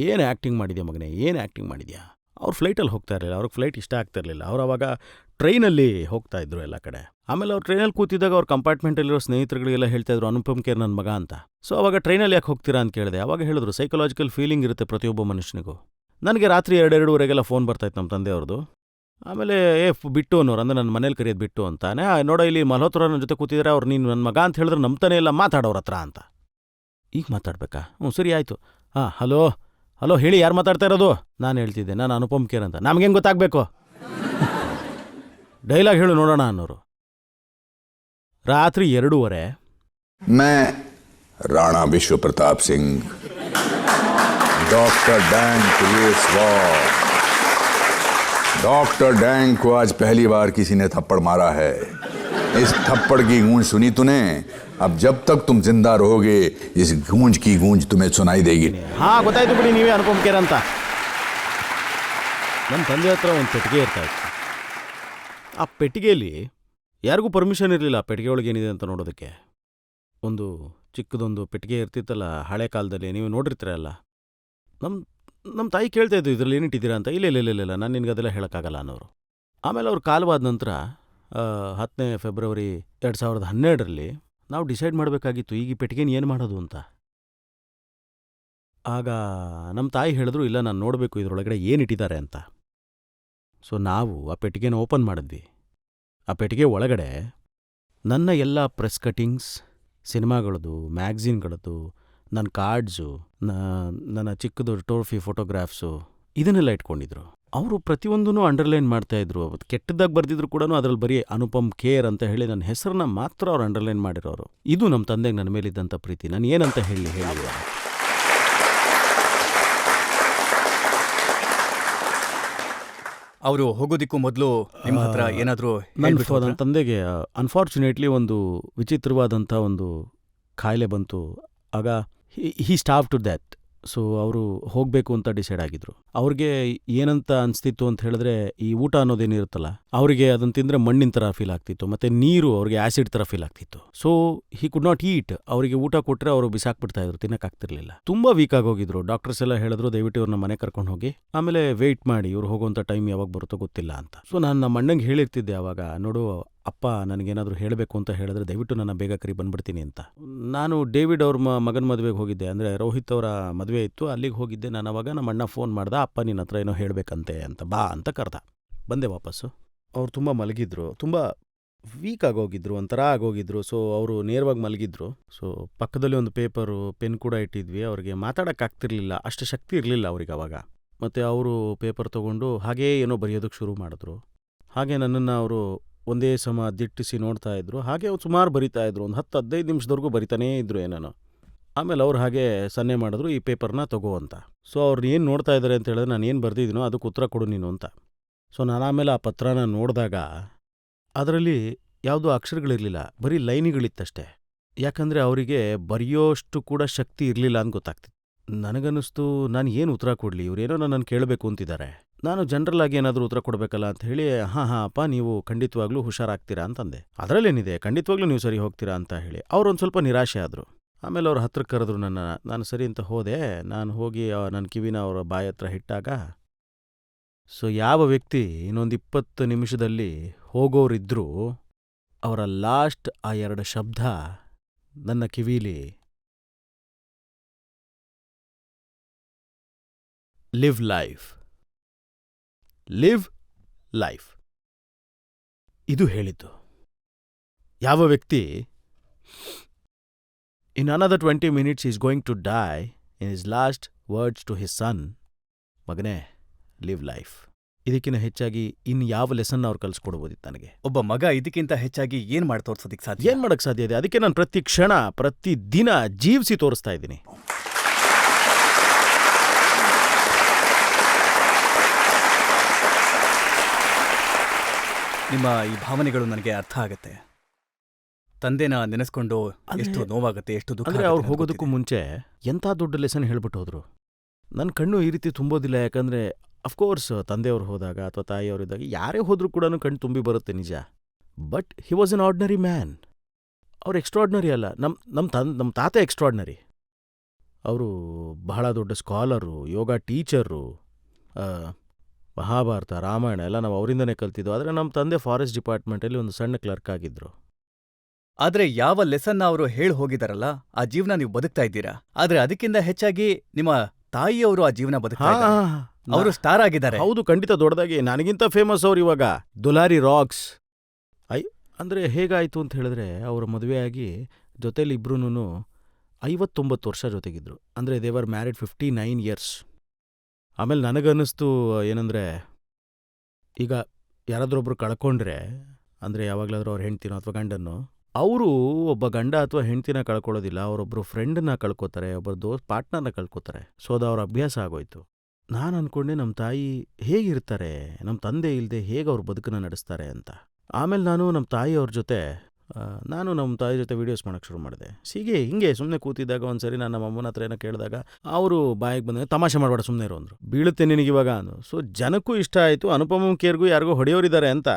ಏನು ಆ್ಯಕ್ಟಿಂಗ್ ಮಾಡಿದ್ಯಾ ಮಗನೇ, ಏನು ಆ್ಯಕ್ಟಿಂಗ್ ಮಾಡಿದ್ಯಾ. ಅವ್ರು ಫ್ಲೈಟಲ್ಲಿ ಹೋಗ್ತಾ ಇರಲಿಲ್ಲ, ಅವ್ರಿಗೆ ಫ್ಲೈಟ್ ಇಷ್ಟ ಆಗ್ತಿರಲಿಲ್ಲ. ಅವ್ರು ಅವಾಗ ಟ್ರೈನಲ್ಲಿ ಹೋಗ್ತಾ ಇದ್ರು ಎಲ್ಲ ಕಡೆ. ಆಮೇಲೆ ಅವ್ರು ಟ್ರೈನಲ್ಲಿ ಕೂತಿದ್ದಾಗ ಅವ್ರ ಕಂಪಾರ್ಟ್ಮೆಂಟಲ್ಲಿರೋ ಸ್ನೇಹಿತರುಗಳಿಗೆಲ್ಲ ಹೇಳ್ತಾ ಇದ್ರು, ಅನುಪಮ್ ಖೇರ್ ನನ್ನ ಮಗ ಅಂತ. ಸೊ ಅವಾಗ ಟ್ರೈನಲ್ಲಿ ಯಾಕೆ ಹೋಗ್ತೀರಾ ಅಂತ ಕೇಳಿದೆ. ಅವಾಗ ಹೇಳಿದ್ರು, ಸೈಕಲಾಜಿಕಲ್ ಫೀಲಿಂಗ್ ಇರುತ್ತೆ ಪ್ರತಿಯೊಬ್ಬ ಮನುಷ್ಯನಿಗೂ. ನನಗೆ ರಾತ್ರಿ 2-2:30 ಫೋನ್ ಬರ್ತಾಯಿತ್ತು ನಮ್ಮ ತಂದೆಯವ್ರದ್ದು. ಆಮೇಲೆ ಬಿಟ್ಟು ಅನ್ನೋರು, ಅಂದರೆ ನನ್ನ ಮನೇಲಿ ಕರೆಯೋದು ಬಿಟ್ಟು ಅಂತಾನೆ. ನೋಡೋ ಇಲ್ಲಿ ಮಲ್ಹೋತ್ರ ನನ್ನ ಜೊತೆ ಕೂತಿದ್ರೆ, ಅವ್ರು ನೀನು ನನ್ನ ಮಗ ಅಂತ ಹೇಳಿದ್ರೆ ನಂಬ್ತಾನೆ ಇಲ್ಲ, ಮಾತಾಡೋರ ಹತ್ರ ಅಂತ. ಈಗ ಮಾತಾಡ್ಬೇಕಾ? ಸರಿ ಆಯಿತು. ಹಲೋ ಹಲೋ ಹೇಳಿ, ಯಾರು ಮಾತಾಡ್ತಾ ಇರೋದು? ನಾನು ಹೇಳ್ತಿದ್ದೆ, ನಾನು ಅನುಪಮ್ ಖೇರ್ ಅಂತ. ನಮಗೇನು ಗೊತ್ತಾಗಬೇಕು? ಡೈಲಾಗ್ ಹೇಳು ನೋಡೋಣ ಅನ್ನೋರು. ರಾತ್ರಿ 2:30. मैं राणा विश्व Pratap Singh, doctor dang doctor dang को आज पहली बार किसी ने थप्पड़ मारा है. इस थप्पड़ की गूंज सुनी तूने? अब जब तक तुम जिंदा रहोगे इस गूंज की गूंज तुम्हें सुनाई देगी. ಹಾಂ ಗೊತ್ತಾಯ್ತು ಬಿಡಿ, ನೀವೇ ಅನುಪಮ್ ಖೇರ್ ಅಂತ. ನಮ್ಮ ತಂದೆ ಹತ್ರ ಒಂದು ಪೆಟ್ಟಿಗೆ ಇರ್ತಾ ಇತ್ತು. ಆ ಪೆಟ್ಟಿಗೆಯಲ್ಲಿ ಯಾರಿಗೂ ಪರ್ಮಿಷನ್ ಇರಲಿಲ್ಲ ಆ ಪೆಟ್ಟಿಗೆ ಒಳಗೆ ಏನಿದೆ ಅಂತ ನೋಡೋದಕ್ಕೆ. ಒಂದು ಚಿಕ್ಕದೊಂದು ಪೆಟ್ಟಿಗೆ ಇರ್ತಿತ್ತಲ್ಲ ಹಳೆ ಕಾಲದಲ್ಲಿ, ನೀವು ನೋಡಿರ್ತೀರಲ್ಲ. ನಮ್ಮ ತಾಯಿ ಕೇಳ್ತಾ ಇದ್ದು, ಇದರಲ್ಲಿ ಏನಿಟ್ಟಿದ್ದೀರಾ ಅಂತ. ಇಲ್ಲ ನಾನು ನಿನಗೆ ಅದೆಲ್ಲ ಹೇಳೋಕ್ಕಾಗಲ್ಲ ಅನ್ನೋರು. ಆಮೇಲೆ ಅವ್ರು ಕಾಲವಾದ ನಂತರ 10ನೇ ಫೆಬ್ರವರಿ 2012ರಲ್ಲಿ ನಾವು ಡಿಸೈಡ್ ಮಾಡಬೇಕಾಗಿತ್ತು, ಈಗ ಈ ಪೆಟ್ಟಿಗೆನ ಏನು ಮಾಡೋದು ಅಂತ. ಆಗ ನಮ್ಮ ತಾಯಿ ಹೇಳಿದ್ರು, ಇಲ್ಲ ನಾನು ನೋಡಬೇಕು ಇದರೊಳಗಡೆ ಏನಿಟ್ಟಿದ್ದಾರೆ ಅಂತ. ಸೊ ನಾವು ಆ ಪೆಟ್ಟಿಗೆನ ಓಪನ್ ಮಾಡಿದ್ವಿ. ಆ ಪೆಟ್ಟಿಗೆ ಒಳಗಡೆ ನನ್ನ ಎಲ್ಲ ಪ್ರೆಸ್ ಕಟಿಂಗ್ಸ್, ಸಿನಿಮಾಗಳದ್ದು, ಮ್ಯಾಗ್ಝಿನ್ಗಳದ್ದು, ನನ್ನ ಕಾರ್ಡ್ಸು, ನನ್ನ ಚಿಕ್ಕದು ಟ್ರೋಫಿ ಫೋಟೋಗ್ರಾಫ್ಸು ಇದನ್ನೆಲ್ಲ ಇಟ್ಕೊಂಡಿದ್ರು. ಅವರು ಪ್ರತಿಯೊಂದೂ ಅಂಡರ್ಲೈನ್ ಮಾಡ್ತಾಯಿದ್ರು. ಕೆಟ್ಟದಾಗಿ ಬರೆದಿದ್ರು ಕೂಡ ಅದರಲ್ಲಿ ಬರೀ ಅನುಪಮ್ ಖೇರ್ ಅಂತ ಹೇಳಿ ನನ್ನ ಹೆಸರನ್ನ ಮಾತ್ರ ಅವ್ರು ಅಂಡರ್ಲೈನ್ ಮಾಡಿರೋರು. ಇದು ನಮ್ಮ ತಂದೆಗೆ ನನ್ನ ಮೇಲಿದ್ದಂಥ ಪ್ರೀತಿ. ನಾನು ಏನಂತ ಹೇಳಿ. ಅವರು ಹೋಗೋದಿಕ್ಕೂ ಮೊದಲು ನಿಮ್ಮ ಹತ್ರ ಏನಾದರೂ ನನ್ನ ತಂದೆಗೆ ಅನ್ಫಾರ್ಚುನೇಟ್ಲಿ ಒಂದು ವಿಚಿತ್ರವಾದಂಥ ಒಂದು ಕಾಯಿಲೆ ಬಂತು. ಆಗ ಹಿ ಸ್ಟಾಪ್ ಟು ದ್ಯಾಟ್. ಸೊ ಅವರು ಹೋಗಬೇಕು ಅಂತ ಡಿಸೈಡ್ ಆಗಿದ್ರು. ಅವ್ರಿಗೆ ಏನಂತ ಅನಿಸ್ತಿತ್ತು ಅಂತ ಹೇಳಿದ್ರೆ, ಈ ಊಟ ಅನ್ನೋದೇನಿರುತ್ತಲ್ಲ, ಅವರಿಗೆ ಅದನ್ನು ತಿಂದರೆ ಮಣ್ಣಿನ ಥರ ಫೀಲ್ ಆಗ್ತಿತ್ತು, ಮತ್ತು ನೀರು ಅವ್ರಿಗೆ ಆ್ಯಸಿಡ್ ಥರ ಫೀಲ್ ಆಗ್ತಿತ್ತು. So he could not eat. ಅವರಿಗೆ ಊಟ ಕೊಟ್ಟರೆ ಅವರು ಬಿಸಾಕ್ಬಿಡ್ತಾ ಇದ್ರು, ತಿನ್ನಕ್ಕಾಗ್ತಿರ್ಲಿಲ್ಲ. ತುಂಬ ವೀಕ್ ಆಗೋಗಿದ್ರು. ಡಾಕ್ಟರ್ಸ್ ಎಲ್ಲ ಹೇಳಿದ್ರು, ದಯವಿಟ್ಟು ಇವ್ರನ್ನ ಮನೆ ಕರ್ಕೊಂಡು ಹೋಗಿ, ಆಮೇಲೆ ವೆಯ್ಟ್ ಮಾಡಿ, ಇವ್ರು ಹೋಗುವಂಥ ಟೈಮ್ ಯಾವಾಗ ಬರುತ್ತೋ ಗೊತ್ತಿಲ್ಲ ಅಂತ. ಸೊ ನಾನು ನಮ್ಮ ಅಣ್ಣಂಗೆ ಹೇಳಿರ್ತಿದ್ದೆ ಆವಾಗ, ನೋಡು ಅಪ್ಪ ನನಗೇನಾದರೂ ಹೇಳಬೇಕು ಅಂತ ಹೇಳಿದ್ರೆ ದಯವಿಟ್ಟು ನನ್ನ ಬೇಗ ಕರಿ ಬಂದ್ಬಿಡ್ತೀನಿ ಅಂತ. ನಾನು ಡೇವಿಡ್ ಅವ್ರ ಮಗನ ಮದುವೆಗೆ ಹೋಗಿದ್ದೆ, ಅಂದರೆ ರೋಹಿತ್ ಅವರ ಮದುವೆ ಇತ್ತು, ಅಲ್ಲಿಗೆ ಹೋಗಿದ್ದೆ. ನಾನು ಅವಾಗ ನಮ್ಮ ಅಣ್ಣ ಫೋನ್ ಮಾಡ್ದೆ, ಅಪ್ಪ ನಿನ್ನ ಹತ್ರ ಏನೋ ಹೇಳಬೇಕಂತೆ ಅಂತ, ಬಾ ಅಂತ ಕರೆದ. ಬಂದೆ ವಾಪಸ್ಸು. ಅವ್ರು ತುಂಬ ಮಲಗಿದ್ರು, ತುಂಬ ವೀಕ್ ಆಗೋಗಿದ್ರು, ಒಂಥರ ಆಗೋಗಿದ್ರು. ಸೊ ಅವರು ನೇರವಾಗಿ ಮಲಗಿದ್ರು. ಸೊ ಪಕ್ಕದಲ್ಲಿ ಒಂದು ಪೇಪರು, ಪೆನ್ ಕೂಡ ಇಟ್ಟಿದ್ವಿ. ಅವ್ರಿಗೆ ಮಾತಾಡೋಕ್ಕಾಗ್ತಿರ್ಲಿಲ್ಲ, ಅಷ್ಟು ಶಕ್ತಿ ಇರಲಿಲ್ಲ ಅವ್ರಿಗೆ ಅವಾಗ. ಮತ್ತು ಅವರು ಪೇಪರ್ ತೊಗೊಂಡು ಹಾಗೇ ಏನೋ ಬರೆಯೋದಕ್ಕೆ ಶುರು ಮಾಡಿದ್ರು. ಹಾಗೆ ನನ್ನನ್ನು ಅವರು ಒಂದೇ ಸಮ ದಿಟ್ಟಿಸಿ ನೋಡ್ತಾ ಇದ್ರು. ಹಾಗೆ ಅವ್ರು ಸುಮಾರು ಬರಿತಾ ಇದ್ರು, ಒಂದು 10-15 ನಿಮಿಷದವರೆಗೂ ಬರಿತಾನೇ ಇದ್ರು ಏನೇನೋ. ಆಮೇಲೆ ಅವ್ರು ಹಾಗೆ ಸನ್ನೆ ಮಾಡಿದ್ರು, ಈ ಪೇಪರ್ನ ತಗೋ ಅಂತ. ಸೊ ಅವ್ರು ಏನು ನೋಡ್ತಾ ಇದ್ದಾರೆ ಅಂತ ಹೇಳಿದ್ರೆ, ನಾನು ಏನು ಬರೆದಿದ್ದೀನೋ ಅದಕ್ಕೆ ಉತ್ತರ ಕೊಡು ನೀನು ಅಂತ. ಸೊ ನಾನು ಆಮೇಲೆ ಆ ಪತ್ರನ ನೋಡಿದಾಗ ಅದರಲ್ಲಿ ಯಾವುದೂ ಅಕ್ಷರಗಳಿರಲಿಲ್ಲ, ಬರೀ ಲೈನ್ಗಳಿತ್ತಷ್ಟೇ. ಯಾಕಂದರೆ ಅವರಿಗೆ ಬರೆಯೋಷ್ಟು ಕೂಡ ಶಕ್ತಿ ಇರಲಿಲ್ಲ ಅಂತ ಗೊತ್ತಾಗ್ತಿತ್ತು. ನನಗನ್ನಿಸ್ತು, ನಾನು ಏನು ಉತ್ತರ ಕೊಡಲಿ, ಇವರೇನೋ ನನ್ನನ್ನು ಕೇಳಬೇಕು ಅಂತಿದ್ದಾರೆ, ನಾನು ಜನರಲ್ ಆಗಿ ಏನಾದರೂ ಉತ್ತರ ಕೊಡಬೇಕಲ್ಲ ಅಂತ ಹೇಳಿ, ಹಾಂ ಅಪ್ಪ ನೀವು ಖಂಡಿತವಾಗ್ಲೂ ಹುಷಾರಾಗ್ತೀರಾ ಅಂತಂದೆ. ಅದರಲ್ಲೇನಿದೆ, ಖಂಡಿತವಾಗ್ಲೂ ನೀವು ಸರಿ ಹೋಗ್ತೀರಾ ಅಂತ ಹೇಳಿ. ಅವರೊಂದು ಸ್ವಲ್ಪ ನಿರಾಶೆ ಆದರು. ಆಮೇಲೆ ಅವ್ರ ಹತ್ರಕ್ಕೆ ಕರೆದ್ರು ನನ್ನ. ನಾನು ಸರಿ ಅಂತ ಹೋದೆ. ನಾನು ಹೋಗಿ ನನ್ನ ಕಿವಿನ ಅವರ ಬಾಯಿ ಹತ್ರ ಇಟ್ಟಾಗ, ಸೊ ಯಾವ ವ್ಯಕ್ತಿ ಇನ್ನೊಂದು 20 ನಿಮಿಷದಲ್ಲಿ ಹೋಗೋರಿದ್ರೂ ಅವರ ಲಾಸ್ಟ್ ಆ 2 ಶಬ್ದ ನನ್ನ ಕಿವೀಲಿ ಲಿವ್ ಲೈಫ್, ಲಿವ್ ಲೈಫ್ ಇದು ಹೇಳಿದ್ದು. ಯಾವ ವ್ಯಕ್ತಿ in another 20 minutes is going to die, in his last words to his son, ಮಗನೇ ಲಿವ್ ಲೈಫ್. ಇದಕ್ಕಿಂತ ಹೆಚ್ಚಾಗಿ ಇನ್ ಯಾವ ಲೆಸನ್ ಅವ್ರು ಕಲಿಸ್ಕೊಡ್ಬೋದಿತ್ತು ನನಗೆ. ಒಬ್ಬ ಮಗ ಇದಕ್ಕಿಂತ ಹೆಚ್ಚಾಗಿ ಏನ್ ಮಾಡಿ ತೋರ್ಸೋದಿಕ್ ಸಾಧ್ಯ? ಏನ್ ಮಾಡಕ್ ಸಾಧ್ಯ ಇದೆ? ಅದಕ್ಕೆ ನಾನು ಪ್ರತಿ ಕ್ಷಣ ಪ್ರತಿ ದಿನ ಜೀವಿಸಿ ತೋರಿಸ್ತಾ ಇದ್ದೀನಿ. ನಿಮ್ಮ ಈ ಭಾವನೆಗಳು ನನಗೆ ಅರ್ಥ ಆಗತ್ತೆ. ತಂದೆನ ನೆನೆಸ್ಕೊಂಡು ಎಷ್ಟು ನೋವಾಗತ್ತೆ, ಎಷ್ಟು ದುಃಖ. ಅಂದ್ರೆ ಅವ್ರು ಹೋಗೋದಕ್ಕೂ ಮುಂಚೆ ಎಂಥ ದೊಡ್ಡ ಲೆಸನ್ ಹೇಳ್ಬಿಟ್ಟು ಹೋದ್ರು. ನನ್ನ ಕಣ್ಣು ಈ ರೀತಿ ತುಂಬೋದಿಲ್ಲ, ಯಾಕಂದ್ರೆ ಅಫ್ಕೋರ್ಸ್ ತಂದೆಯವ್ರು ಹೋದಾಗ ಅಥವಾ ತಾಯಿಯವರಿದ್ದಾಗ ಯಾರೇ ಹೋದ್ರೂ ಕೂಡ ಕಣ್ಣು ತುಂಬಿ ಬರುತ್ತೆ, ನಿಜ. But he was an ordinary man. ಅವ್ರು ಎಕ್ಸ್ಟ್ರಾರ್ಡಿನರಿ ಅಲ್ಲ, ನಮ್ಮ ತಾತ ಎಕ್ಸ್ಟ್ರಾರ್ಡಿನರಿ. ಅವರು ಬಹಳ ದೊಡ್ಡ ಸ್ಕಾಲರು, ಯೋಗ ಟೀಚರು, ಮಹಾಭಾರತ, ರಾಮಾಯಣ ಎಲ್ಲ ನಾವು ಅವರಿಂದನೇ ಕಲ್ತಿದ್ದು. ಆದರೆ ನಮ್ಮ ತಂದೆ ಫಾರೆಸ್ಟ್ ಡಿಪಾರ್ಟ್ಮೆಂಟಲ್ಲಿ ಒಂದು ಸಣ್ಣ ಕ್ಲರ್ಕ್ ಆಗಿದ್ರು. ಆದ್ರೆ ಯಾವ ಲೆಸನ್ನ ಅವರು ಹೇಳಿ ಹೋಗಿದಾರಲ್ಲ, ಆ ಜೀವನ ನೀವು ಬದುಕ್ತಾ ಇದ್ದೀರಾ. ಆದ್ರೆ ಅದಕ್ಕಿಂತ ಹೆಚ್ಚಾಗಿ ನಿಮ್ಮ ತಾಯಿಯವರು ಆ ಜೀವನ ಬದುಕ್ತಾ ಇದ್ದಾರೆ. ಅವರು ಸ್ಟಾರ್ ಆಗಿದ್ದಾರೆ. ಹೌದು, ಖಂಡಿತ ದೊಡ್ಡದಾಗಿ. ನನಗಿಂತ ಫೇಮಸ್ ಅವ್ರು ಇವಾಗ. ದುಲಾರಿ ರಾಕ್ಸ್. ಅಂದರೆ ಹೇಗಾಯಿತು ಅಂತ ಹೇಳಿದ್ರೆ, ಅವರ ಮದುವೆಯಾಗಿ ಜೊತೆಲಿ ಇಬ್ರೂ 59 ವರ್ಷ ಜೊತೆಗಿದ್ರು. ಅಂದರೆ ದೇವರ್ ಮ್ಯಾರಿಡ್ 59 years. ಆಮೇಲೆ ನನಗನ್ನಿಸ್ತು ಏನಂದರೆ, ಈಗ ಯಾರಾದ್ರೊಬ್ರು ಕಳ್ಕೊಂಡ್ರೆ, ಅಂದರೆ ಯಾವಾಗಲಾದ್ರೂ ಅವ್ರ ಹೆಂಡ್ತಿನೋ ಅಥವಾ ಗಂಡನ್ನು, ಅವರು ಒಬ್ಬ ಗಂಡ ಅಥವಾ ಹೆಂಡ್ತಿನ ಕಳ್ಕೊಳ್ಳೋದಿಲ್ಲ, ಅವರೊಬ್ಬರು ಫ್ರೆಂಡನ್ನ ಕಳ್ಕೊತಾರೆ, ಒಬ್ಬರು ಪಾರ್ಟ್ನರ್ನ ಕಳ್ಕೊತಾರೆ. ಸೊ ಅದು ಅವ್ರ ಅಭ್ಯಾಸ ಆಗೋಯ್ತು. ನಾನು ಅಂದ್ಕೊಂಡೆ, ನಮ್ಮ ತಾಯಿ ಹೇಗಿರ್ತಾರೆ, ನಮ್ಮ ತಂದೆ ಇಲ್ಲದೆ ಹೇಗೆ ಅವ್ರ ಬದುಕನ್ನು ನಡೆಸ್ತಾರೆ ಅಂತ. ಆಮೇಲೆ ನಾನು ನಮ್ಮ ತಾಯಿಯವ್ರ ಜೊತೆ ನಮ್ಮ ತಾಯಿ ಜೊತೆ ವೀಡಿಯೋಸ್ ಮಾಡೋಕ್ಕೆ ಶುರು ಮಾಡಿದೆ. ಹಿಂಗೆ ಸುಮ್ಮನೆ ಕೂತಿದ್ದಾಗ ಒಂದ್ಸರಿ ನಾನು ನಮ್ಮ ಅಮ್ಮನ ಹತ್ರ ಏನೋ ಕೇಳಿದಾಗ ಅವರು ಬಾಯಿಗೆ ಬಂದಾಗ, ತಮಾಷೆ ಮಾಡಬೇಡ ಸುಮ್ಮನೆ ಇರೋ ಅಂದರು. ಬೀಳುತ್ತೆ ನಿನಗಿವಾಗ ಅಂದು. ಸೊ ಜನಕ್ಕೂ ಇಷ್ಟ ಆಯಿತು, ಅನುಪಮ ಖೇರ್ಗೂ ಯಾರಿಗೂ ಹೊಡೆಯೋರಿದ್ದಾರೆ ಅಂತ.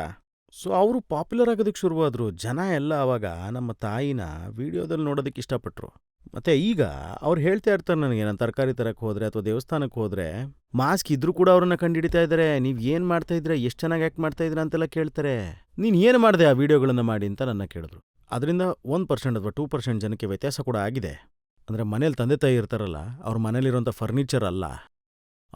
ಸೊ ಅವರು ಪಾಪ್ಯುಲರ್ ಆಗೋದಕ್ಕೆ ಶುರುವಾದರು. ಜನ ಎಲ್ಲ ಆವಾಗ ನಮ್ಮ ತಾಯಿನ ವೀಡಿಯೋದಲ್ಲಿ ನೋಡೋದಕ್ಕೆ ಇಷ್ಟಪಟ್ಟರು. ಮತ್ತು ಈಗ ಅವ್ರು ಹೇಳ್ತಾ ಇರ್ತಾರೆ ನನಗೆ, ನಾನು ತರಕಾರಿ ತರಕ್ಕೆ ಹೋದರೆ ಅಥವಾ ದೇವಸ್ಥಾನಕ್ಕೆ ಹೋದರೆ ಮಾಸ್ಕ್ ಇದ್ರೂ ಕೂಡ ಅವ್ರನ್ನ ಕಂಡುಹಿಡಿತಾ ಇದ್ದಾರೆ. ನೀವು ಏನು ಮಾಡ್ತಾ ಇದ್ರೆ, ಎಷ್ಟು ಚೆನ್ನಾಗಿ ಆ್ಯಕ್ಟ್ ಮಾಡ್ತಾ ಇದ್ದೀರಾ ಅಂತೆಲ್ಲ ಕೇಳ್ತಾರೆ. ನೀನು ಏನು ಮಾಡಿದೆ ಆ ವೀಡಿಯೋಗಳನ್ನು ಮಾಡಿ ಅಂತ ನನ್ನ ಕೇಳಿದ್ರು. ಅದರಿಂದ 1% ಅಥವಾ 2% ಜನಕ್ಕೆ ವ್ಯತ್ಯಾಸ ಕೂಡ ಆಗಿದೆ. ಅಂದರೆ ಮನೇಲಿ ತಂದೆ ತಾಯಿ ಇರ್ತಾರಲ್ಲ, ಅವ್ರ ಮನೇಲಿರೋಂಥ ಫರ್ನಿಚರ್ ಅಲ್ಲ,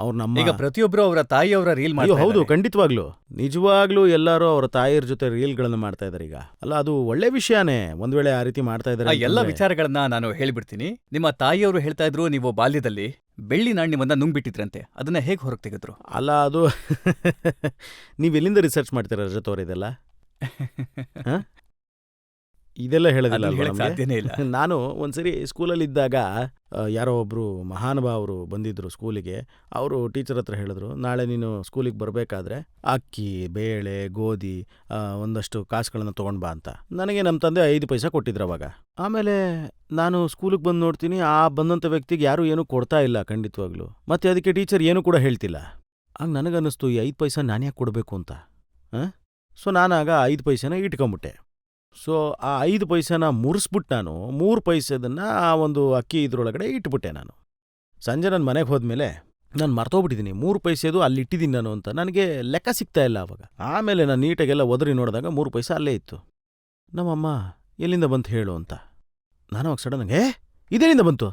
ಅವ್ರು ನಮ್ಮ ಈಗ ಪ್ರತಿಯೊಬ್ರು ಅವರ ತಾಯಿಯವರ ರೀಲ್ ಅಯ್ಯೋ ಮಾಡ್ತಾ ಹೌದು, ಇದ್ದಾರೆ. ಖಂಡಿತವಾಗ್ಲೂ ನಿಜವಾಗ್ಲೂ ಎಲ್ಲರೂ ಅವ್ರ ತಾಯಿಯರ ಜೊತೆ ರೀಲ್ಗಳನ್ನ ಮಾಡ್ತಾ ಇದಾರೆ ಈಗ. ಅಲ್ಲ, ಅದು ಒಳ್ಳೆ ವಿಷಯನೇ. ಒಂದ್ ವೇಳೆ ಆ ರೀತಿ ಮಾಡ್ತಾ ಆ ಇದಾರೆ ಎಲ್ಲ ಅಂತಂದ್ರೆ- ವಿಚಾರಗಳನ್ನ ನಾನು ಹೇಳ್ಬಿಡ್ತೀನಿ. ನಿಮ್ಮ ತಾಯಿಯವರು ಹೇಳ್ತಾ ಇದ್ರು ನೀವು ಬಾಲ್ಯದಲ್ಲಿ ಬೆಳ್ಳಿ ನಾಣ್ಯವನ್ನ ನುಂಗ್ಬಿಟ್ಟಿದ್ರಂತೆ. ಅದನ್ನ ಹೇಗೆ ಹೊರಗೆ ತೆಗೆದ್ರು? ಅಲ್ಲ, ಅದು ನೀವೆಲ್ಲಿಂದ ರಿಸರ್ಚ್ ಮಾಡ್ತೀರಾ ರಜತ್ ಅವ್ರ ಇದೆಲ್ಲ? ಇದೆಲ್ಲ ಹೇಳೋದಿಲ್ಲ ಅದನ್ನ ಅಲ್ವಾ ಹೇಳಕ್ ನಮ್ಗೆ? ಸಾಧ್ಯನೇ ಇಲ್ಲ. ನಾನು ಒಂದ್ಸರಿ ಸ್ಕೂಲಲ್ಲಿ ಇದ್ದಾಗ ಯಾರೋ ಒಬ್ರು ಮಹಾನುಭಾವರು ಬಂದಿದ್ರು ಸ್ಕೂಲಿಗೆ. ಅವರು ಟೀಚರ್ ಹತ್ರ ಹೇಳಿದ್ರು, ನಾಳೆ ನೀನು ಸ್ಕೂಲಿಗೆ ಬರಬೇಕಾದ್ರೆ ಅಕ್ಕಿ, ಬೇಳೆ, ಗೋಧಿ ಒಂದಷ್ಟು ಕಾಸುಗಳನ್ನ ತೊಗೊಂಡು ಬಾ ಅಂತ. ನನಗೆ ನಮ್ಮ ತಂದೆ 5 ಪೈಸೆ ಕೊಟ್ಟಿದ್ರು ಅವಾಗ. ಆಮೇಲೆ ನಾನು ಸ್ಕೂಲಿಗೆ ಬಂದು ನೋಡ್ತೀನಿ, ಆ ಬಂದಂಥ ವ್ಯಕ್ತಿಗೆ ಯಾರೂ ಏನೂ ಕೊಡ್ತಾ ಇಲ್ಲ ಖಂಡಿತವಾಗ್ಲೂ. ಮತ್ತೆ ಅದಕ್ಕೆ ಟೀಚರ್ ಏನೂ ಕೂಡ ಹೇಳ್ತಿಲ್ಲ. ಆಗ ನನಗನ್ನಿಸ್ತು, ಈ 5 ಪೈಸೆ ನಾನು ಯಾಕೆ ಕೊಡಬೇಕು ಅಂತ. ಸೊ ನಾನಾಗ 5 ಪೈಸೆನ ಇಟ್ಕೊಂಬಿಟ್ಟೆ. ಸೊ ಆ 5 ಪೈಸೆನ ಮುರಿಸ್ಬಿಟ್ಟು ನಾನು 3 ಪೈಸೆದನ್ನು ಆ ಒಂದು ಅಕ್ಕಿ ಇದ್ರೊಳಗಡೆ ಇಟ್ಬಿಟ್ಟೆ ನಾನು. ಸಂಜೆ ನನ್ನ ಮನೆಗೆ ಹೋದ್ಮೇಲೆ ನಾನು ಮರ್ತೋಗ್ಬಿಟ್ಟಿದ್ದೀನಿ 3 ಪೈಸೆದು ಅಲ್ಲಿ ಇಟ್ಟಿದ್ದೀನಿ ನಾನು ಅಂತ. ನನಗೆ ಲೆಕ್ಕ ಸಿಗ್ತಾ ಇಲ್ಲ ಅವಾಗ. ಆಮೇಲೆ ನಾನು ನೀಟಾಗೆಲ್ಲ ಒದರಿ ನೋಡಿದಾಗ 3 ಪೈಸೆ ಅಲ್ಲೇ ಇತ್ತು. ನಮ್ಮಮ್ಮ ಎಲ್ಲಿಂದ ಬಂತು ಹೇಳು ಅಂತ. ನಾನು ಅವಾಗ ಸಡನ್ನಾಗೆ ಇದೇನಿಂದ ಬಂತು,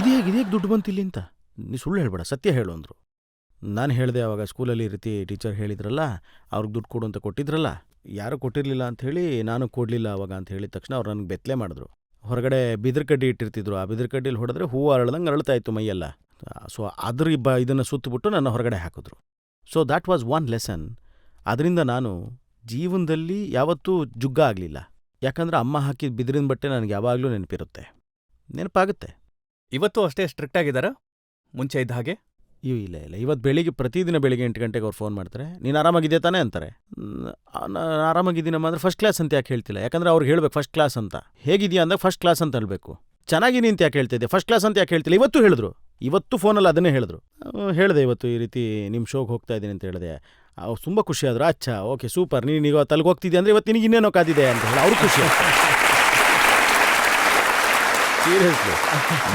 ಇದೇ ದುಡ್ಡು ಬಂತು ಇಲ್ಲಿ ಅಂತ. ನೀ ಸುಳ್ಳು ಹೇಳ್ಬೇಡ, ಸತ್ಯ ಹೇಳು ಅಂದರು. ನಾನು ಹೇಳಿದೆ ಅವಾಗ, ಸ್ಕೂಲಲ್ಲಿ ಈ ರೀತಿ ಟೀಚರ್ ಹೇಳಿದ್ರಲ್ಲ, ಅವ್ರಿಗೆ ದುಡ್ಡು ಕೊಡು ಅಂತ ಕೊಟ್ಟಿದ್ರಲ್ಲ, ಯಾರೂ ಕೊಟ್ಟಿರಲಿಲ್ಲ ಅಂಥೇಳಿ ನಾನು ಕೊಡಲಿಲ್ಲ ಅವಾಗ ಅಂತ ಹೇಳಿದ ತಕ್ಷಣ ಅವ್ರು ನನಗೆ ಬೆತ್ತಲೆ ಮಾಡಿದ್ರು. ಹೊರಗಡೆ ಬಿದಿರು ಕಡ್ಡಿ ಇಟ್ಟಿರ್ತಿದ್ರು, ಆ ಬಿದಿರು ಕಡ್ಡಿಲಿ ಹೊಡೆದ್ರೆ ಹೂವು ಅರಳ್ದಂಗೆ ಅರಳ್ತಾ ಇತ್ತು ಮೈಯೆಲ್ಲ. ಸೊ ಅದ್ರ ಇದನ್ನು ಸುತ್ತಬಿಟ್ಟು ನನ್ನ ಹೊರಗಡೆ ಹಾಕಿದ್ರು. So that was one lesson. ಅದರಿಂದ ನಾನು ಜೀವನದಲ್ಲಿ ಯಾವತ್ತೂ ಜುಗ್ಗ ಆಗಲಿಲ್ಲ. ಯಾಕಂದ್ರೆ ಅಮ್ಮ ಹಾಕಿದ ಬಿದಿರಿನ ಬಟ್ಟೆ ನನಗೆ ಯಾವಾಗಲೂ ನೆನಪಾಗುತ್ತೆ. ಇವತ್ತು ಅಷ್ಟೇ ಸ್ಟ್ರಿಕ್ಟ್ ಆಗಿದಾರ ಮುಂಚೆ ಇದ್ದ ಹಾಗೆ? ಇಲ್ಲ, ಇವತ್ತು ಪ್ರತಿದಿನ ಬೆಳಿಗ್ಗೆ 8 ಗಂಟೆಗೆ ಅವ್ರು ಫೋನ್ ಮಾಡ್ತಾರೆ, ನೀನು ಆರಾಮಾಗಿದೆ ತಾನೇ ಅಂತಾರೆ. ನಾನು ಆರಾಮಾಗಿದ್ದೀನಮ್ಮ ಅಂದರೆ ಫಸ್ಟ್ ಕ್ಲಾಸ್ ಅಂತ ಯಾಕೆ ಹೇಳ್ತಿಲ್ಲ? ಯಾಕಂದ್ರೆ ಅವ್ರಿಗೆ ಹೇಳ್ಬೇಕು ಫಸ್ಟ್ ಕ್ಲಾಸ್ ಅಂತ. ಹೇಗಿದೆಯಾ ಅಂದಾಗ ಫಸ್ಟ್ ಕ್ಲಾಸ್ ಅಂತ ಹೇಳಬೇಕು. ಚೆನ್ನಾಗಿನಿ ಅಂತ ಯಾಕೆ ಹೇಳ್ತಿದ್ದೆ, ಫಸ್ಟ್ ಕ್ಲಾಸ್ ಅಂತ ಯಾಕೆ ಹೇಳ್ತಿಲ್ಲ? ಇವತ್ತು ಹೇಳಿದ್ರು, ಇವತ್ತು ಫೋನಲ್ಲಿ ಅದನ್ನೇ ಹೇಳಿದ್ರು. ಹೇಳಿದೆ ಇವತ್ತು ಈ ರೀತಿ ನಿಮ್ಮ ಶೋಗೆ ಹೋಗ್ತಾ ಇದ್ದೀನಿ ಅಂತ ಹೇಳಿದೆ. ಅವ್ರು ತುಂಬ ಖುಷಿಯಾದ್ರು. ಅಚ್ಚಾ, ಓಕೆ, ಸೂಪರ್, ನೀನೀಗ ತಲೆಗೆ ಹೋಗ್ತಿದ್ದೆ ಅಂದರೆ ಇವತ್ತು ನಿನಗೆ ಇನ್ನೇನೋ ಕಾದಿದೆ ಅಂತ ಹೇಳಿ ಅವ್ರು ಖುಷಿ. ಸೀರಿಯಸ್ಲಿ,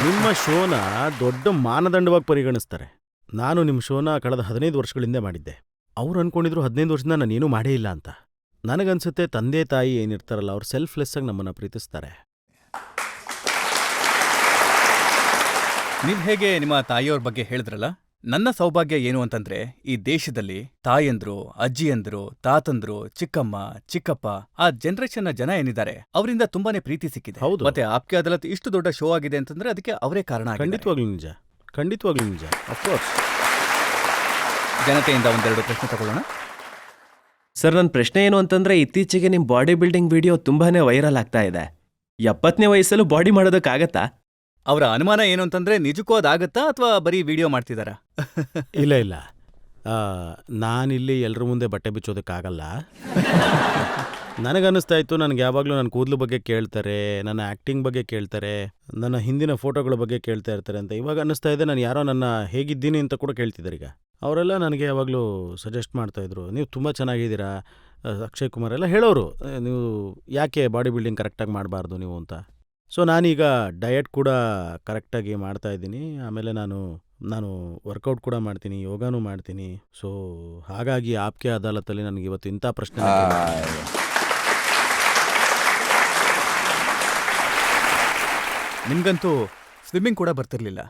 ನಿಮ್ಮ ಶೋನ ದೊಡ್ಡ ಮಾನದಂಡವಾಗಿ ಪರಿಗಣಿಸ್ತಾರೆ. ನಾನು ನಿಮ್ಮ ಶೋನ ಕಳೆದ 15 ವರ್ಷಗಳಿಂದ ಮಾಡಿದ್ದೆ. ಅವ್ರು ಅನ್ಕೊಂಡಿದ್ರು 15 ವರ್ಷದಿಂದ ನಾನೇನೂ ಮಾಡೇ ಇಲ್ಲ ಅಂತ. ನನಗನ್ಸುತ್ತೆ ತಂದೆ ತಾಯಿ ಏನಿರ್ತಾರಲ್ಲ, ಅವ್ರು ಸೆಲ್ಫ್ಲೆಸ್ ಆಗಿ ನಮ್ಮನ್ನು ಪ್ರೀತಿಸ್ತಾರೆ. ನೀವ್ ಹೇಗೆ ನಿಮ್ಮ ತಾಯಿಯವ್ರ ಬಗ್ಗೆ ಹೇಳಿದ್ರಲ್ಲ, ನನ್ನ ಸೌಭಾಗ್ಯ ಏನು ಅಂತಂದ್ರೆ ಈ ದೇಶದಲ್ಲಿ ತಾಯಂದ್ರು, ಅಜ್ಜಿಯಂದ್ರು, ತಾತಂದ್ರು, ಚಿಕ್ಕಮ್ಮ, ಚಿಕ್ಕಪ್ಪ, ಆ ಜನರೇಷನ್ನ ಜನ ಏನಿದ್ದಾರೆ ಅವರಿಂದ ತುಂಬಾನೇ ಪ್ರೀತಿ ಸಿಕ್ಕಿದೆ. ಹೌದು. ಮತ್ತೆ ಆಪ್ಕೆ ಅದಾಲತ್ ಇಷ್ಟು ದೊಡ್ಡ ಶೋ ಆಗಿದೆ ಅಂತಂದ್ರೆ ಅದಕ್ಕೆ ಅವರೇ ಕಾರಣ ಆಗಿದ್ದಾರೆ. ಖಂಡಿತವಾಗ್ಲೂ ನಿಜ. ಅಫ್ಕೋರ್ಸ್. ಜನತೆಯಿಂದ ಒಂದೆರಡು ಪ್ರಶ್ನೆ ತಗೊಳ್ಳೋಣ. ಸರ್, ನನ್ನ ಪ್ರಶ್ನೆ ಏನು ಅಂತಂದ್ರೆ, ಇತ್ತೀಚೆಗೆ ನಿಮ್ಮ ಬಾಡಿ ಬಿಲ್ಡಿಂಗ್ ವಿಡಿಯೋ ತುಂಬಾನೇ ವೈರಲ್ ಆಗ್ತಾ ಇದೆ. 70ನೇ ವಯಸ್ಸಲ್ಲೂ ಬಾಡಿ ಮಾಡೋದಕ್ಕಾಗತ್ತಾ? ಅವರ ಅನುಮಾನ ಏನು ಅಂತಂದ್ರೆ ನಿಜಕ್ಕೂ ಅದಾಗತ್ತಾ ಅಥವಾ ಬರೀ ವಿಡಿಯೋ ಮಾಡ್ತಿದಾರಾ? ಇಲ್ಲ, ನಾನಿಲ್ಲಿ ಎಲ್ಲರ ಮುಂದೆ ಬಟ್ಟೆ ಬಿಚ್ಚೋದಕ್ಕಾಗಲ್ಲ. ನನಗನ್ನಿಸ್ತಾ ಇತ್ತು, ನನಗೆ ಯಾವಾಗಲೂ ನನ್ನ ಕೂದಲು ಬಗ್ಗೆ ಕೇಳ್ತಾರೆ, ನನ್ನ ಆ್ಯಕ್ಟಿಂಗ್ ಬಗ್ಗೆ ಕೇಳ್ತಾರೆ, ನನ್ನ ಹಿಂದಿನ ಫೋಟೋಗಳ ಬಗ್ಗೆ ಕೇಳ್ತಾ ಇರ್ತಾರೆ ಅಂತ. ಇವಾಗ ಅನ್ನಿಸ್ತಾ ಇದೆ ನಾನು ಯಾರೋ ನನ್ನ ಹೇಗಿದ್ದೀನಿ ಅಂತ ಕೂಡ ಕೇಳ್ತಿದ್ದಾರೆ ಈಗ. ಅವರೆಲ್ಲ ನನಗೆ ಯಾವಾಗಲೂ ಸಜೆಸ್ಟ್ ಮಾಡ್ತಾಯಿದ್ರು, ನೀವು ತುಂಬ ಚೆನ್ನಾಗಿದ್ದೀರಾ ಅಕ್ಷಯ್ ಕುಮಾರ್ ಎಲ್ಲ ಹೇಳೋರು, ನೀವು ಯಾಕೆ ಬಾಡಿ ಬಿಲ್ಡಿಂಗ್ ಕರೆಕ್ಟಾಗಿ ಮಾಡಬಾರ್ದು ನೀವು ಅಂತ. ಸೊ ನಾನೀಗ ಡಯಟ್ ಕೂಡ ಕರೆಕ್ಟಾಗಿ ಮಾಡ್ತಾಯಿದ್ದೀನಿ. ಆಮೇಲೆ ನಾನು ವರ್ಕೌಟ್ ಕೂಡ ಮಾಡ್ತೀನಿ, ಯೋಗಾನೂ ಮಾಡ್ತೀನಿ. ಸೊ ಹಾಗಾಗಿ ಆಪ್ಕೆ ಅದಾಲತಲ್ಲಿ ನನಗೆ ಇವತ್ತು ಇಂಥ ಪ್ರಶ್ನೆ. ನಿಮ್ಗಂತೂ ಸ್ವಿಮ್ಮಿಂಗ್ ಕೂಡ ಬರ್ತಿರ್ಲಿಲ್ಲ.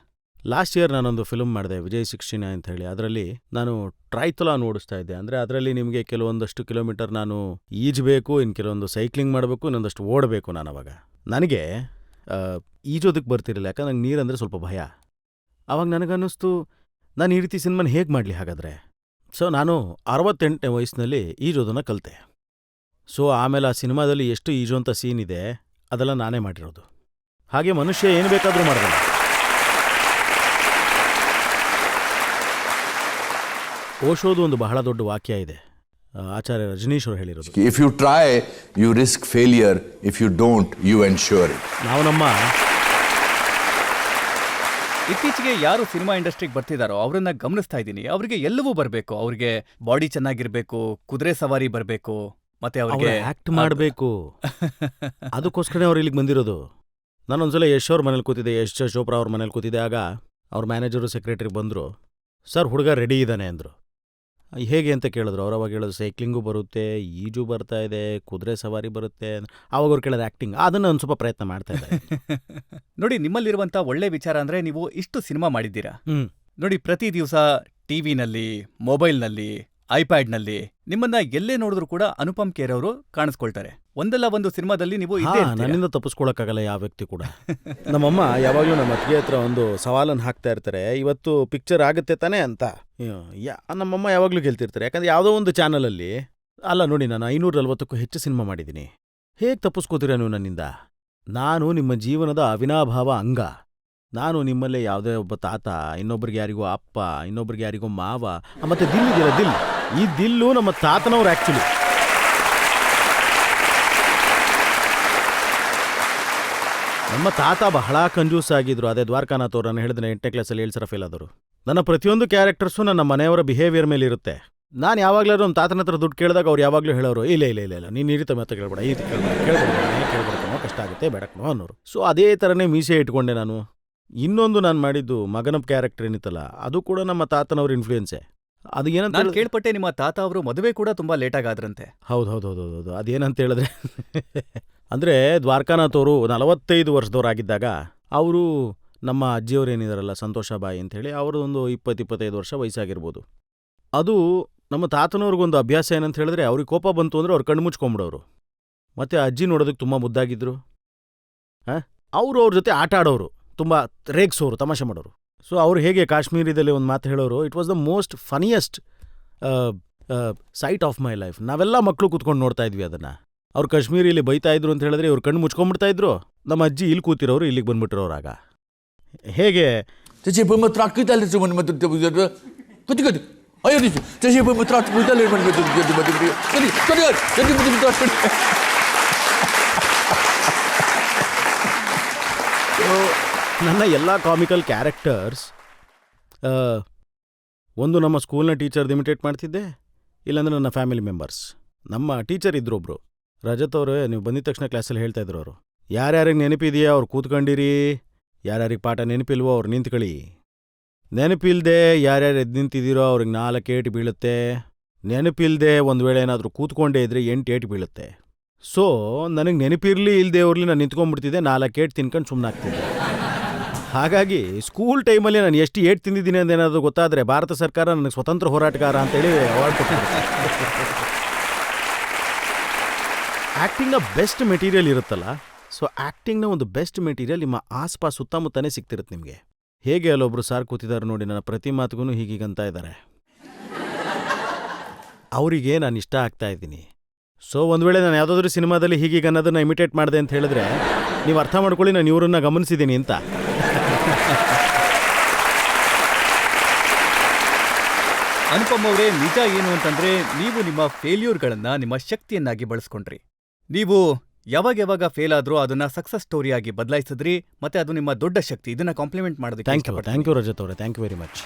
ಲಾಸ್ಟ್ ಇಯರ್ ನಾನೊಂದು ಫಿಲ್ಮ್ ಮಾಡಿದೆ, ವಿಜಯ್ 69 ಅಂತ ಹೇಳಿ. ಅದರಲ್ಲಿ ನಾನು ಟ್ರೈಥಲಾನ್ ಓಡಿಸ್ತಾ ಇದ್ದೆ. ಅಂದರೆ ಅದರಲ್ಲಿ ನಿಮಗೆ ಕೆಲವೊಂದಷ್ಟು ಕಿಲೋಮೀಟರ್ ನಾನು ಈಜಬೇಕು, ಇನ್ನು ಕೆಲವೊಂದು ಸೈಕ್ಲಿಂಗ್ ಮಾಡಬೇಕು, ಇನ್ನೊಂದಷ್ಟು ಓಡಬೇಕು. ನಾನು ಅವಾಗ ನನಗೆ ಈಜೋದಕ್ಕೆ ಬರ್ತಿರಲಿಲ್ಲ, ಯಾಕಂದ್ರೆ ನಂಗೆ ನೀರಂದರೆ ಸ್ವಲ್ಪ ಭಯ. ಆವಾಗ ನನಗನ್ನಿಸ್ತು, ನಾನು ಈ ರೀತಿ ಸಿನಿಮಾನ ಹೇಗೆ ಮಾಡಲಿ ಹಾಗಾದರೆ. ಸೊ ನಾನು 68ನೇ ವಯಸ್ಸಿನಲ್ಲಿ ಈಜೋದನ್ನು ಕಲಿತೆ. ಸೊ ಆಮೇಲೆ ಆ ಸಿನಿಮಾದಲ್ಲಿ ಎಷ್ಟು ಈಜುವಂಥ ಸೀನ್ ಇದೆ ಅದೆಲ್ಲ ನಾನೇ ಮಾಡಿರೋದು. ಹಾಗೆ ಮನುಷ್ಯ ಏನು ಬೇಕಾದರೂ ಮಾಡಬಲ್ಲ. ಓಶೋದು ಒಂದು ಬಹಳ ದೊಡ್ಡ ವಾಕ್ಯ ಇದೆ, ಆಚಾರ್ಯ ರಜನೀಶ್ ಅವರು ಹೇಳಿರೋದು. If you try, you risk failure. If you don't, you ensure it. ನಾವು ನಮ್ಮ ಇತ್ತೀಚೆಗೆ ಯಾರು ಸಿನಿಮಾ ಇಂಡಸ್ಟ್ರಿಗೆ ಬರ್ತಿದಾರೋ ಅವರನ್ನ ಗಮನಿಸ್ತಾ ಇದ್ದೀನಿ. ಅವ್ರಿಗೆ ಎಲ್ಲವೂ ಬರಬೇಕು. ಅವ್ರಿಗೆ ಬಾಡಿ ಚೆನ್ನಾಗಿರ್ಬೇಕು, ಕುದುರೆ ಸವಾರಿ ಬರಬೇಕು, ಮತ್ತೆ ಅವ್ರಿಗೆ ಆಕ್ಟ್ ಮಾಡಬೇಕು. ಅದಕ್ಕೋಸ್ಕರ ಅವ್ರು ಇಲ್ಲಿಗೆ ಬಂದಿರೋದು. ನಾನೊಂದ್ಸಲ ಯಶ್ ಅವ್ರ ಮನೇಲಿ ಕೂತಿದ್ದೆ, ಯಶ್ ಚೋಪ್ರಾ ಅವ್ರ ಮನೇಲಿ ಕೂತಿದ್ದೆ. ಆಗ ಅವ್ರ ಮ್ಯಾನೇಜರು ಸೆಕ್ರೆಟರಿ ಬಂದರು. ಸರ್, ಹುಡುಗ ರೆಡಿ ಇದ್ದಾನೆ ಅಂದರು. ಹೇಗೆ ಅಂತ ಕೇಳಿದ್ರು. ಅವ್ರು ಅವಾಗ ಹೇಳೋದು, ಸೈಕ್ಲಿಂಗು ಬರುತ್ತೆ, ಈಜು ಬರ್ತಾ ಇದೆ, ಕುದುರೆ ಸವಾರಿ ಬರುತ್ತೆ. ಆವಾಗ ಅವ್ರು ಕೇಳೋದು ಆ್ಯಕ್ಟಿಂಗ್. ಅದನ್ನು ಒಂದು ಸ್ವಲ್ಪ ಪ್ರಯತ್ನ ಮಾಡ್ತಾ ಇದ್ದಾರೆ. ನೋಡಿ, ನಿಮ್ಮಲ್ಲಿರುವಂಥ ಒಳ್ಳೆ ವಿಚಾರ ಅಂದರೆ ನೀವು ಇಷ್ಟು ಸಿನಿಮಾ ಮಾಡಿದ್ದೀರಾ. ನೋಡಿ, ಪ್ರತಿ ದಿವಸ ಟಿವಿನಲ್ಲಿ, ಮೊಬೈಲ್ನಲ್ಲಿ, ಐಪ್ಯಾಡ್ನಲ್ಲಿ ನಿಮ್ಮನ್ನ ಎಲ್ಲೇ ನೋಡಿದ್ರು ಕೂಡ ಅನುಪಮ್ ಖೇರ್ ಅವರು ಕಾಣಿಸ್ಕೊಳ್ತಾರೆ. ಒಂದಲ್ಲ ಒಂದು ಸಿನಿಮಾದಲ್ಲಿ ನೀವು ಇದ್ದೇ ಇರ್ತೀರ. ನನ್ನಿಂದ ತಪ್ಪಿಸ್ಕೊಳಕ್ಕಾಗಲ್ಲ ಯಾವ ವ್ಯಕ್ತಿ ಕೂಡ. ನಮ್ಮಮ್ಮ ಯಾವಾಗಲೂ ನಮ್ಮ ಅತ್ತಿಗೆ ಹತ್ರ ಒಂದು ಸವಾಲನ್ನು ಹಾಕ್ತಾ ಇರ್ತಾರೆ, ಇವತ್ತು ಪಿಕ್ಚರ್ ಆಗುತ್ತೆ ತಾನೇ ಅಂತ. ನಮ್ಮಮ್ಮ ಯಾವಾಗಲೂ ಕೇಳ್ತಿರ್ತಾರೆ, ಯಾಕಂದ್ರೆ ಯಾವುದೋ ಒಂದು ಚಾನಲಲ್ಲಿ ಅಲ್ಲ ನೋಡಿ, ನಾನು 540ಕ್ಕೂ ಹೆಚ್ಚು ಸಿನಿಮಾ ಮಾಡಿದ್ದೀನಿ. ಹೇಗೆ ತಪ್ಪಿಸ್ಕೋತೀರ ನೀವು ನನ್ನಿಂದ? ನಾನು ನಿಮ್ಮ ಜೀವನದ ಅವಿನಾಭಾವ ಅಂಗ. ನಾನು ನಿಮ್ಮಲ್ಲೇ ಯಾವುದೇ ಒಬ್ಬ ತಾತ, ಇನ್ನೊಬ್ರಿಗೆ ಯಾರಿಗೂ ಅಪ್ಪ, ಇನ್ನೊಬ್ರಿಗೆ ಯಾರಿಗೂ ಮಾವ, ಮತ್ತೆ ದಿಲ್ ಇದೆಯಲ್ಲ ದಿಲ್, ಈ ದಿಲ್ಲು ನಮ್ಮ ತಾತನವ್ರು ಆ್ಯಕ್ಚುಲಿ. ನಮ್ಮ ತಾತ ಬಹಳ ಕಂಜೂಸ್ ಆಗಿದ್ರು. ಅದೇ ದ್ವಾರಕಾನಾಥ್ ಅವ್ರು ನಾನು ಹೇಳಿದ್ರೆ 8ನೇ ಕ್ಲಾಸಲ್ಲಿ 7 ಸಲ ಫೇಲ್ ಆದರು. ನನ್ನ ಪ್ರತಿಯೊಂದು ಕ್ಯಾರೆಕ್ಟರ್ಸು ನನ್ನ ಮನೆಯವರ ಬಿಹೇವಿಯರ್ ಮೇಲೆ ಇರುತ್ತೆ. ನಾನು ಯಾವಾಗಲಾದ್ರೂ ನಮ್ಮ ತಾತನ ಹತ್ರ ದುಡ್ಡು ಕೇಳಿದಾಗ ಅವ್ರು ಯಾವಾಗಲೂ ಹೇಳೋರು, ಇಲ್ಲ ನೀನು ಈ ರೀತಿ ಮತ್ತೆ ಕೇಳ್ಬೇಡ, ಈ ರೀತಿ ಕೇಳ್ಬೇಡಕ್ಕನೋ, ಕಷ್ಟ ಆಗುತ್ತೆ, ಬೇಡಕ್ಕನೋ ಅನ್ನೋರು. ಸೊ ಅದೇ ಥರನೇ ಮೀಸೆ ಇಟ್ಕೊಂಡೆ ನಾನು. ಇನ್ನೊಂದು ನಾನು ಮಾಡಿದ್ದು ಮಗನ ಕ್ಯಾರೆಕ್ಟರ್ ಏನಿತ್ತಲ್ಲ, ಅದು ಕೂಡ ನಮ್ಮ ತಾತನವ್ರ ಇನ್ಫ್ಲೂಯೆನ್ಸೇ. ಅದು ಏನಂತ ನಾನು ಕೇಳ್ಪಟ್ಟೆ, ನಿಮ್ಮ ತಾತ ಅವರು ಮದುವೆ ಕೂಡ ತುಂಬಾ ಲೇಟಾಗಿ ಆದ್ರಂತೆ. ಹೌದು. ಅದೇನಂತ ಹೇಳಿದ್ರೆ ಅಂದರೆ ದ್ವಾರಕಾನಾಥ್ ಅವರು 45 ವರ್ಷದವರಾಗಿದ್ದಾಗ ಅವರು ನಮ್ಮ ಅಜ್ಜಿಯವ್ರು ಏನಿದಾರಲ್ಲ ಸಂತೋಷಾಬಾಯಿ ಅಂಥೇಳಿ, ಅವರು ಒಂದು 20-25 ವರ್ಷ ವಯಸ್ಸಾಗಿರ್ಬೋದು. ಅದು ನಮ್ಮ ತಾತನವ್ರಿಗೊಂದು ಅಭ್ಯಾಸ ಏನಂತ ಹೇಳಿದ್ರೆ, ಅವ್ರಿಗೆ ಕೋಪ ಬಂತು ಅಂದರೆ ಅವ್ರು ಕಣ್ಣು ಮುಚ್ಕೊಂಬಿಡೋರು. ಮತ್ತು ಅಜ್ಜಿ ನೋಡೋದಕ್ಕೆ ತುಂಬ ಮುದ್ದಾಗಿದ್ರು. ಅವರು ಅವ್ರ ಜೊತೆ ಆಟ ಆಡೋರು, ತುಂಬ ರೇಗ್ಸೋರು, ತಮಾಷೆ ಮಾಡೋರು. ಸೊ ಅವ್ರು ಹೇಗೆ ಕಾಶ್ಮೀರದಲ್ಲಿ ಒಂದು ಮಾತು ಹೇಳೋರು, it was the most funniest sight of my life. ನಾವೆಲ್ಲ ಮಕ್ಕಳು ಕೂತ್ಕೊಂಡು ನೋಡ್ತಾ ಇದ್ವಿ ಅದನ್ನು. ಅವ್ರು ಕಾಶ್ಮೀರಿಯಲ್ಲಿ ಬೈತಾ ಇದ್ರು ಅಂತ ಹೇಳಿದ್ರೆ ಇವ್ರು ಕಣ್ಣು ಮುಚ್ಕೊಂಡ್ಬಿಡ್ತಾ ಇದ್ರು. ನಮ್ಮ ಅಜ್ಜಿ ಇಲ್ಲಿ ಕೂತಿರೋರು ಇಲ್ಲಿಗೆ ಬಂದ್ಬಿಟ್ಟಿರೋರು. ಆಗ ಹೇಗೆ ನನ್ನ ಎಲ್ಲ ಕಾಮಿಕಲ್ ಕ್ಯಾರೆಕ್ಟರ್ಸ್ ಒಂದು ನಮ್ಮ ಸ್ಕೂಲ್ನ ಟೀಚರ್ದು ಇಮಿಟೇಟ್ ಮಾಡ್ತಿದ್ದೆ, ಇಲ್ಲಾಂದ್ರೆ ನನ್ನ ಫ್ಯಾಮಿಲಿ ಮೆಂಬರ್ಸ್. ನಮ್ಮ ಟೀಚರ್ ಇದ್ರು ಒಬ್ರು, ರಜತ್ ಅವರು. ನೀವು ಬಂದಿದ ತಕ್ಷಣ ಕ್ಲಾಸಲ್ಲಿ ಹೇಳ್ತಾ ಇದ್ರು ಅವರು, ಯಾರ್ಯಾರಿಗೆ ನೆನಪಿದೆಯಾ ಅವ್ರು ಕೂತ್ಕೊಂಡಿರಿ, ಯಾರ್ಯಾರಿಗೆ ಪಾಠ ನೆನಪಿಲ್ವೋ ಅವ್ರು ನಿಂತ್ಕೊಳ್ಳಿ, ನೆನಪಿಲ್ದೆ ಯಾರ್ಯಾರು ಎದ್ದು ನಿಂತಿದ್ದೀರೋ ಅವ್ರಿಗೆ 4 ಏಟು ಬೀಳುತ್ತೆ, ನೆನಪಿಲ್ದೆ ಒಂದು ವೇಳೆ ಏನಾದರೂ ಕೂತ್ಕೊಂಡೇ ಇದ್ರೆ 8 ಏಟು ಬೀಳುತ್ತೆ. ಸೊ ನನಗೆ ನೆನಪಿರಲಿ ಇಲ್ಲದೆ ಅವ್ರಲ್ಲಿ ನಾನು ನಿಂತ್ಕೊಂಡ್ಬಿಡ್ತಿದ್ದೆ, 4 ಏಟು ತಿನ್ಕೊಂಡು ಸುಮ್ಮನಾಗ್ತಿದ್ದೆ. ಹಾಗಾಗಿ ಸ್ಕೂಲ್ ಟೈಮಲ್ಲಿ ನಾನು ಎಷ್ಟು ಏಟು ತಿಂದಿದ್ದೀನಿ ಅಂತೇನಾದರೂ ಗೊತ್ತಾದರೆ ಭಾರತ ಸರ್ಕಾರ ನನಗೆ ಸ್ವತಂತ್ರ ಹೋರಾಟಗಾರ ಅಂತೇಳಿ ಅವಾರ್ಡ್ ಕೊಟ್ಟಿದೆ. ಆ್ಯಕ್ಟಿಂಗ್ನ ಬೆಸ್ಟ್ ಮೆಟೀರಿಯಲ್ ಇರುತ್ತಲ್ಲ, ಸೊ ಆ್ಯಕ್ಟಿಂಗ್ನ ಒಂದು ಬೆಸ್ಟ್ ಮೆಟೀರಿಯಲ್ ನಿಮ್ಮ ಆಸ್ಪಾಸ್ ಸುತ್ತಮುತ್ತನೇ ಸಿಗ್ತಿರುತ್ತೆ ನಿಮಗೆ. ಹೇಗೆ ಅಲ್ಲೊಬ್ರು ಸಾರ್ ಕೂತಿದ್ದಾರೆ ನೋಡಿ, ನನ್ನ ಪ್ರತಿ ಮಾತುಗೂ ಹೀಗೀಗಂತ ಇದ್ದಾರೆ. ಅವರಿಗೆ ನಾನು ಇಷ್ಟ ಆಗ್ತಾ ಇದ್ದೀನಿ. ಸೊ ಒಂದು ವೇಳೆ ನಾನು ಯಾವುದಾದ್ರೂ ಸಿನಿಮಾದಲ್ಲಿ ಹೀಗೀಗ ಅನ್ನೋದನ್ನು ಇಮಿಟೇಟ್ ಮಾಡಿದೆ ಅಂತ ಹೇಳಿದ್ರೆ ನೀವು ಅರ್ಥ ಮಾಡ್ಕೊಳ್ಳಿ, ನಾನು ಇವರನ್ನ ಗಮನಿಸಿದ್ದೀನಿ ಅಂತ. ಅನುಪಮ್ ಅವರೇ, ನಿಜ ಏನು ಅಂತಂದ್ರೆ ನೀವು ನಿಮ್ಮ ಫೇಲ್ಯೂರ್ಗಳನ್ನ ನಿಮ್ಮ ಶಕ್ತಿಯನ್ನಾಗಿ ಬಳಸ್ಕೊಂಡ್ರಿ. ನೀವು ಯಾವಾಗ ಫೇಲ್ ಆದ್ರೂ ಅದನ್ನ ಸಕ್ಸಸ್ ಸ್ಟೋರಿಯಾಗಿ ಬದಲಾಯಿಸಿದ್ರಿ, ಮತ್ತೆ ಅದು ನಿಮ್ಮ ದೊಡ್ಡ ಶಕ್ತಿ. ಇದನ್ನ ಕಾಂಪ್ಲಿಮೆಂಟ್ ಮಾಡೋದಕ್ಕೆ ಥ್ಯಾಂಕ್ ಯು ರಜತ್ ಅವರೇ, ಥ್ಯಾಂಕ್ ಯು ವೆರಿ ಮಚ್.